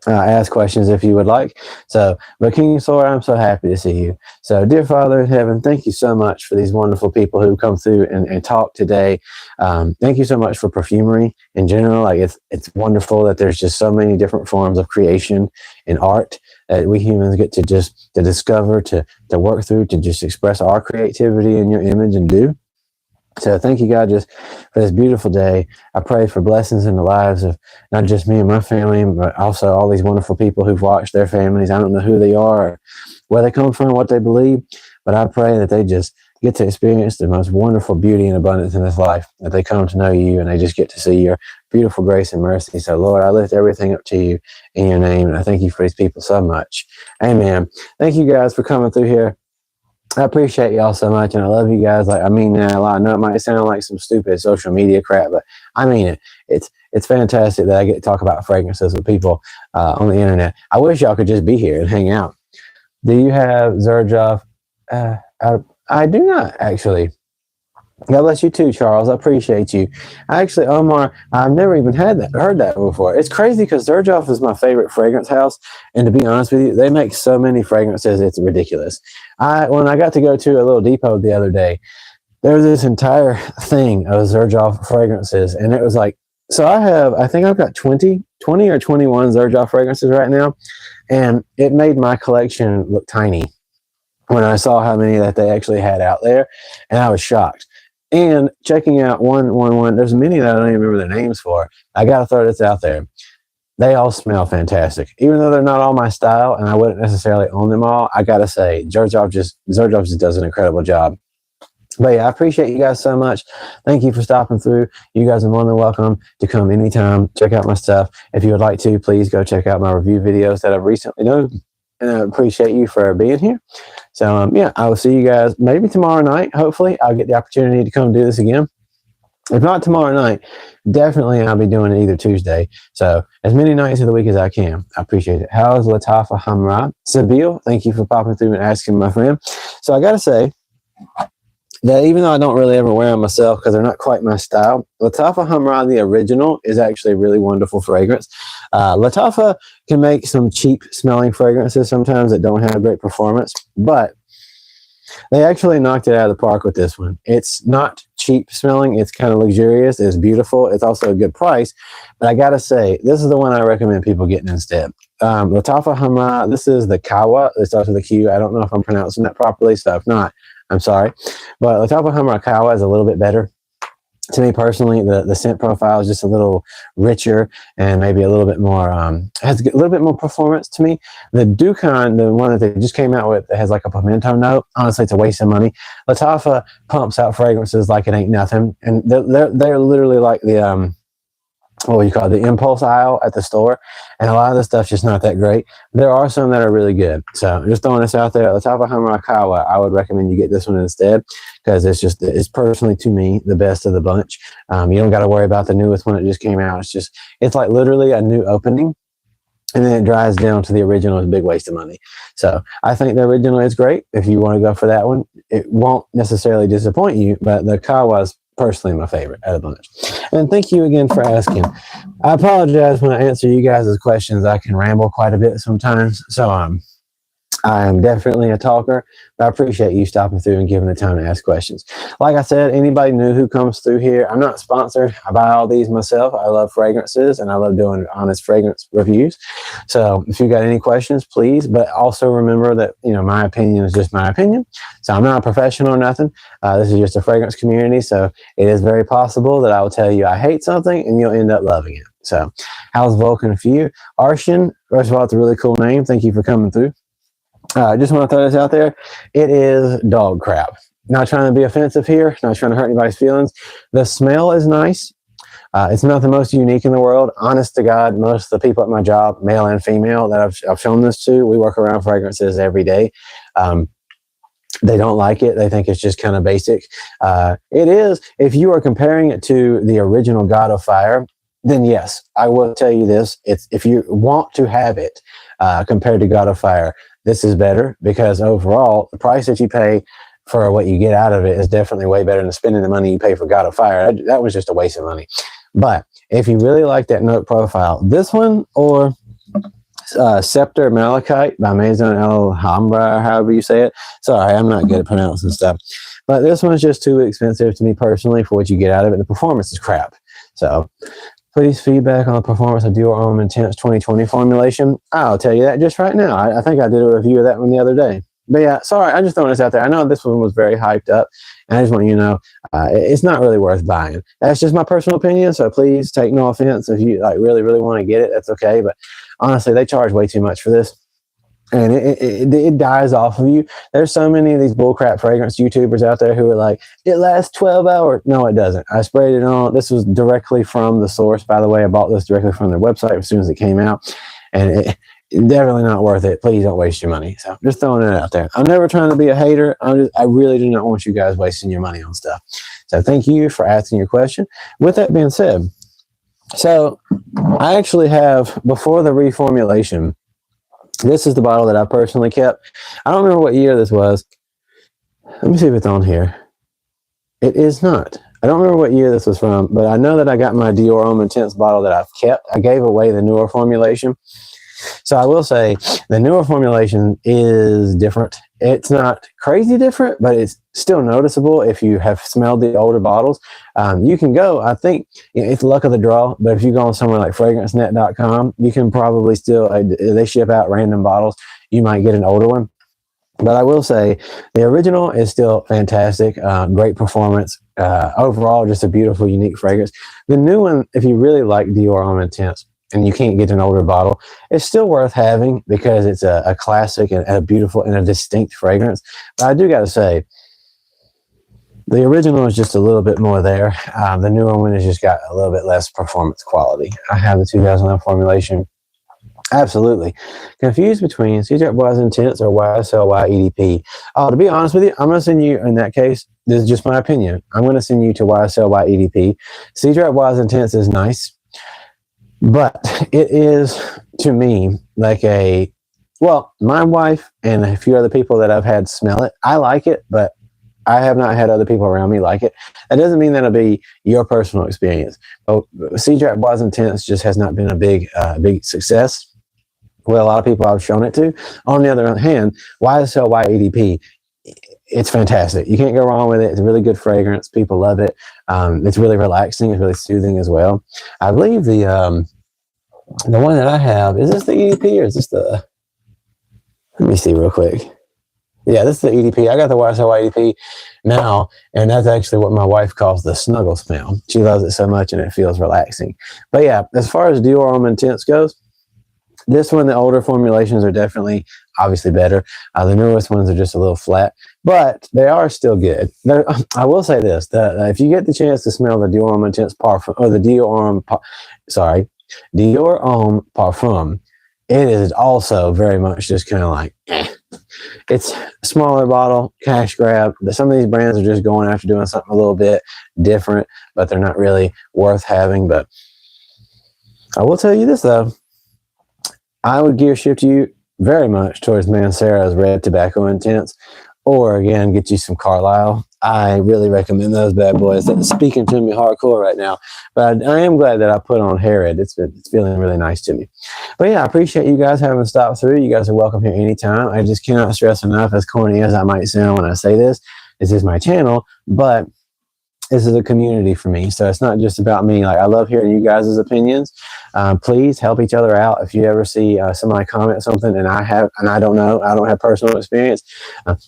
[SPEAKER 1] Ask questions if you would like. So, but King Sword, I'm so happy to see you. So, dear Father in heaven, thank you so much for these wonderful people who come through and talk today. Thank you so much for perfumery in general. Like it's wonderful that there's just so many different forms of creation and art that we humans get to just to discover, to work through, to just express our creativity in your image and do. So thank you, God, just for this beautiful day. I pray for blessings in the lives of not just me and my family, but also all these wonderful people who've watched their families. I don't know who they are, or where they come from, what they believe, but I pray that they just get to experience the most wonderful beauty and abundance in this life, that they come to know you and they just get to see your beautiful grace and mercy. So, Lord, I lift everything up to you in your name, and I thank you for these people so much. Amen. Thank you guys for coming through here. I appreciate y'all so much, and I love you guys. Like, I mean that a lot. I know it might sound like some stupid social media crap, but I mean it. It's fantastic that I get to talk about fragrances with people on the internet. I wish y'all could just be here and hang out. Do you have Xerjoff? I do not, actually. God bless you too, Charles. I appreciate you. Actually, Omar, I've never even heard that before. It's crazy because Xerjoff is my favorite fragrance house, and to be honest with you, they make so many fragrances, it's ridiculous. When I got to go to a little depot the other day, there was this entire thing of Xerjoff fragrances, and it was like, so I think I've got 20 or 21 Xerjoff fragrances right now, and it made my collection look tiny when I saw how many that they actually had out there, and I was shocked. And checking out one, there's many that I don't even remember their names for. I got to throw this out there. They all smell fantastic. Even though they're not all my style and I wouldn't necessarily own them all, I got to say, Xerjoff just does an incredible job. But yeah, I appreciate you guys so much. Thank you for stopping through. You guys are more than welcome to come anytime. Check out my stuff. If you would like to, please go check out my review videos that I've recently done. And I appreciate you for being here. So, yeah, I will see you guys maybe tomorrow night. Hopefully, I'll get the opportunity to come do this again. If not tomorrow night, definitely I'll be doing it either Tuesday. So, as many nights of the week as I can. I appreciate it. How's Latafa Hamra? Sabil, thank you for popping through and asking, my friend. So, I got to say that even though I don't really ever wear them myself because they're not quite my style, Latafa Hamra, the original, is actually a really wonderful fragrance. Latafa can make some cheap smelling fragrances sometimes that don't have great performance, but they actually knocked it out of the park with this one. It's not cheap smelling. It's kind of luxurious. It's beautiful. It's also a good price. But I got to say, this is the one I recommend people getting instead. Latafa Hamra, this is the Kawa. It starts with a Q. I don't know if I'm pronouncing that properly, so if not, I'm sorry. But Latafa Hamra Kawa is a little bit better. To me personally, the scent profile is just a little richer and maybe a little bit more, has a little bit more performance to me. The Ducon, the one that they just came out with, that has like a pimento note, honestly, it's a waste of money. Lattafa pumps out fragrances like it ain't nothing. And they're literally like the, what you call it, the impulse aisle at the store, and a lot of the stuff's just not that great. There are some that are really good, so just throwing this out there. At the top of Hamarakawa, I would recommend you get this one instead, because it's personally to me the best of the bunch. You don't got to worry about the newest one that just came out. It's like literally a new opening, and then it dries down to the original. Is a big waste of money. So I think the original is great. If you want to go for that one, it won't necessarily disappoint you, but the Kawa's personally my favorite out of the bunch. And thank you again for asking. I apologize when I answer you guys' questions. I can ramble quite a bit sometimes. So I am definitely a talker, but I appreciate you stopping through and giving the time to ask questions. Like I said, anybody new who comes through here, I'm not sponsored. I buy all these myself. I love fragrances, and I love doing honest fragrance reviews. So if you got any questions, please. But also remember that, my opinion is just my opinion. So I'm not a professional or nothing. This is just a fragrance community. So it is very possible that I will tell you I hate something and you'll end up loving it. So how's Vulcan for you? Arshan, first of all, it's a really cool name. Thank you for coming through. I just want to throw this out there. It is dog crap. Not trying to be offensive here. Not trying to hurt anybody's feelings. The smell is nice. It's not the most unique in the world. Honest to God, most of the people at my job, male and female, that I've shown this to, we work around fragrances every day. They don't like it. They think it's just kind of basic. It is. If you are comparing it to the original God of Fire, then yes, I will tell you this. If you want to have it compared to God of Fire, this is better, because overall, the price that you pay for what you get out of it is definitely way better than spending the money you pay for God of Fire. That was just a waste of money. But if you really like that note profile, this one or Scepter Malachite by Maison Alhambra, or however you say it. Sorry, I'm not good at pronouncing stuff. But this one's just too expensive to me personally for what you get out of it. The performance is crap. So please feedback on the performance of Dior Homme Intense 2020 formulation. I'll tell you that just right now. I think I did a review of that one the other day. But yeah, sorry, I'm just throwing this out there. I know this one was very hyped up, and I just want you to know it's not really worth buying. That's just my personal opinion, so please take no offense. If you really, really want to get it, that's okay. But honestly, they charge way too much for this, and it dies off of you. There's so many of these bullcrap fragrance YouTubers out there who are like, it lasts 12 hours. No, it doesn't. I sprayed it on. This was directly from the source, by the way. I bought this directly from their website as soon as it came out, and it's definitely not worth it. Please don't waste your money. So just throwing it out there. I'm never trying to be a hater. I really do not want you guys wasting your money on stuff. So thank you for asking your question. With that being said, so I actually have, before the reformulation, this is the bottle that I personally kept. I don't remember what year this was. Let me see if it's on here. It is not. I don't remember what year this was from, but I know that I got my Dior Homme Intense bottle that I've kept. I gave away the newer formulation. So I will say the newer formulation is different. It's not crazy different, but it's still noticeable if you have smelled the older bottles. You can go, I think it's luck of the draw, but if you go on somewhere like fragrancenet.com, you can probably still, they ship out random bottles. You might get an older one. But I will say the original is still fantastic. Great performance. Overall, just a beautiful, unique fragrance. The new one, if you really like Dior Homme Intense, and you can't get an older bottle, it's still worth having because it's a classic and a beautiful and a distinct fragrance. But I do got to say, the original is just a little bit more there. The newer one has just got a little bit less performance quality. I have the 2011 formulation. Absolutely. Confused between Cedric Bois Intense or YSL EDP. To be honest with you, I'm going to send you, in that case, this is just my opinion, I'm going to send you to YSL EDP. Cedric Bois Intense is nice. But it is, to me, like my wife and a few other people that I've had smell it. I like it, but I have not had other people around me like it. That doesn't mean that'll be your personal experience. Cedric Bois Intense just has not been a big success. Well, a lot of people I've shown it to. On the other hand, YSL EDP, it's fantastic. You can't go wrong with it. It's a really good fragrance. People love it. It's really relaxing. It's really soothing as well. I believe the one that I have, is this the EDP or is this the, let me see real quick. Yeah, this is the EDP. I got the YSL EDP now, and that's actually what my wife calls the snuggle smell. She loves it so much, and it feels relaxing. But yeah, as far as Dior Homme Intense goes, this one, the older formulations are definitely obviously better. The newest ones are just a little flat, but they are still good. I will say this: if you get the chance to smell the Dior Homme Intense Parfum, or the Dior Homme Parfum, it is also very much just kind of like, it's a smaller bottle, cash grab. Some of these brands are just going after doing something a little bit different, but they're not really worth having. But I will tell you this though. I would gear shift you very much towards Mancera's Red Tobacco Intense, or again, get you some Carlisle. I really recommend those bad boys. That's speaking to me hardcore right now. But I am glad that I put on Harrod. It's feeling really nice to me. But yeah, I appreciate you guys having stopped through. You guys are welcome here anytime. I just cannot stress enough, as corny as I might sound when I say this is my channel, but this is a community for me. So it's not just about me. Like, I love hearing you guys' opinions. Please help each other out. If you ever see somebody comment something and I don't know, I don't have personal experience.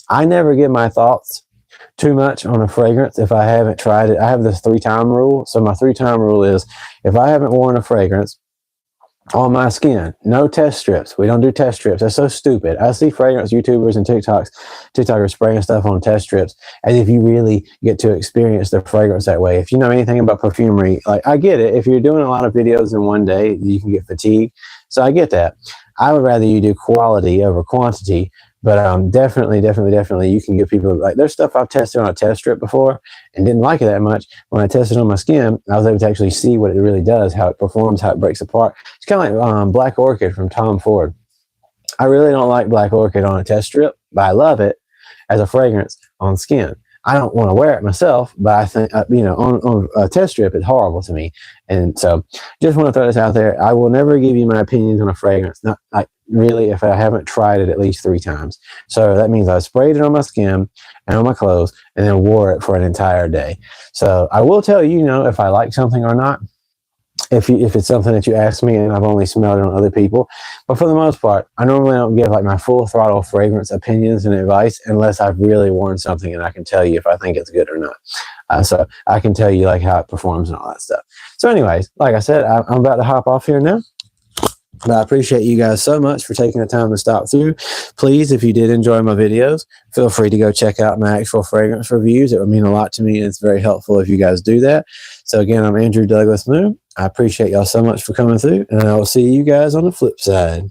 [SPEAKER 1] I never give my thoughts too much on a fragrance if I haven't tried it. I have this 3-time rule. So my 3-time rule is, if I haven't worn a fragrance on my skin, no test strips. We don't do test strips. That's so stupid. I see fragrance YouTubers and TikTokers spraying stuff on test strips as if you really get to experience the fragrance that way. If you know anything about perfumery, like, I get it. If you're doing a lot of videos in one day, you can get fatigued. So I get that. I would rather you do quality over quantity. But definitely, you can get people, like, there's stuff I've tested on a test strip before and didn't like it that much. When I tested on my skin, I was able to actually see what it really does, how it performs, how it breaks apart. It's kind of like Black Orchid from Tom Ford. I really don't like Black Orchid on a test strip, but I love it as a fragrance on skin. I don't want to wear it myself, but I think, on a test strip, it's horrible to me. And so just want to throw this out there. I will never give you my opinions on a fragrance, not like really, if I haven't tried it at least 3 times. So that means I sprayed it on my skin and on my clothes and then wore it for an entire day. So I will tell you, if I like something or not, if it's something that you ask me and I've only smelled it on other people. But for the most part, I normally don't give like my full throttle fragrance opinions and advice unless I've really worn something and I can tell you if I think it's good or not. So I can tell you like how it performs and all that stuff. So anyways, like I said, I'm about to hop off here now. But I appreciate you guys so much for taking the time to stop through. Please, if you did enjoy my videos, feel free to go check out my actual fragrance reviews. It would mean a lot to me, and it's very helpful if you guys do that. So again, I'm Andrew Douglas Moon. I appreciate y'all so much for coming through, and I will see you guys on the flip side.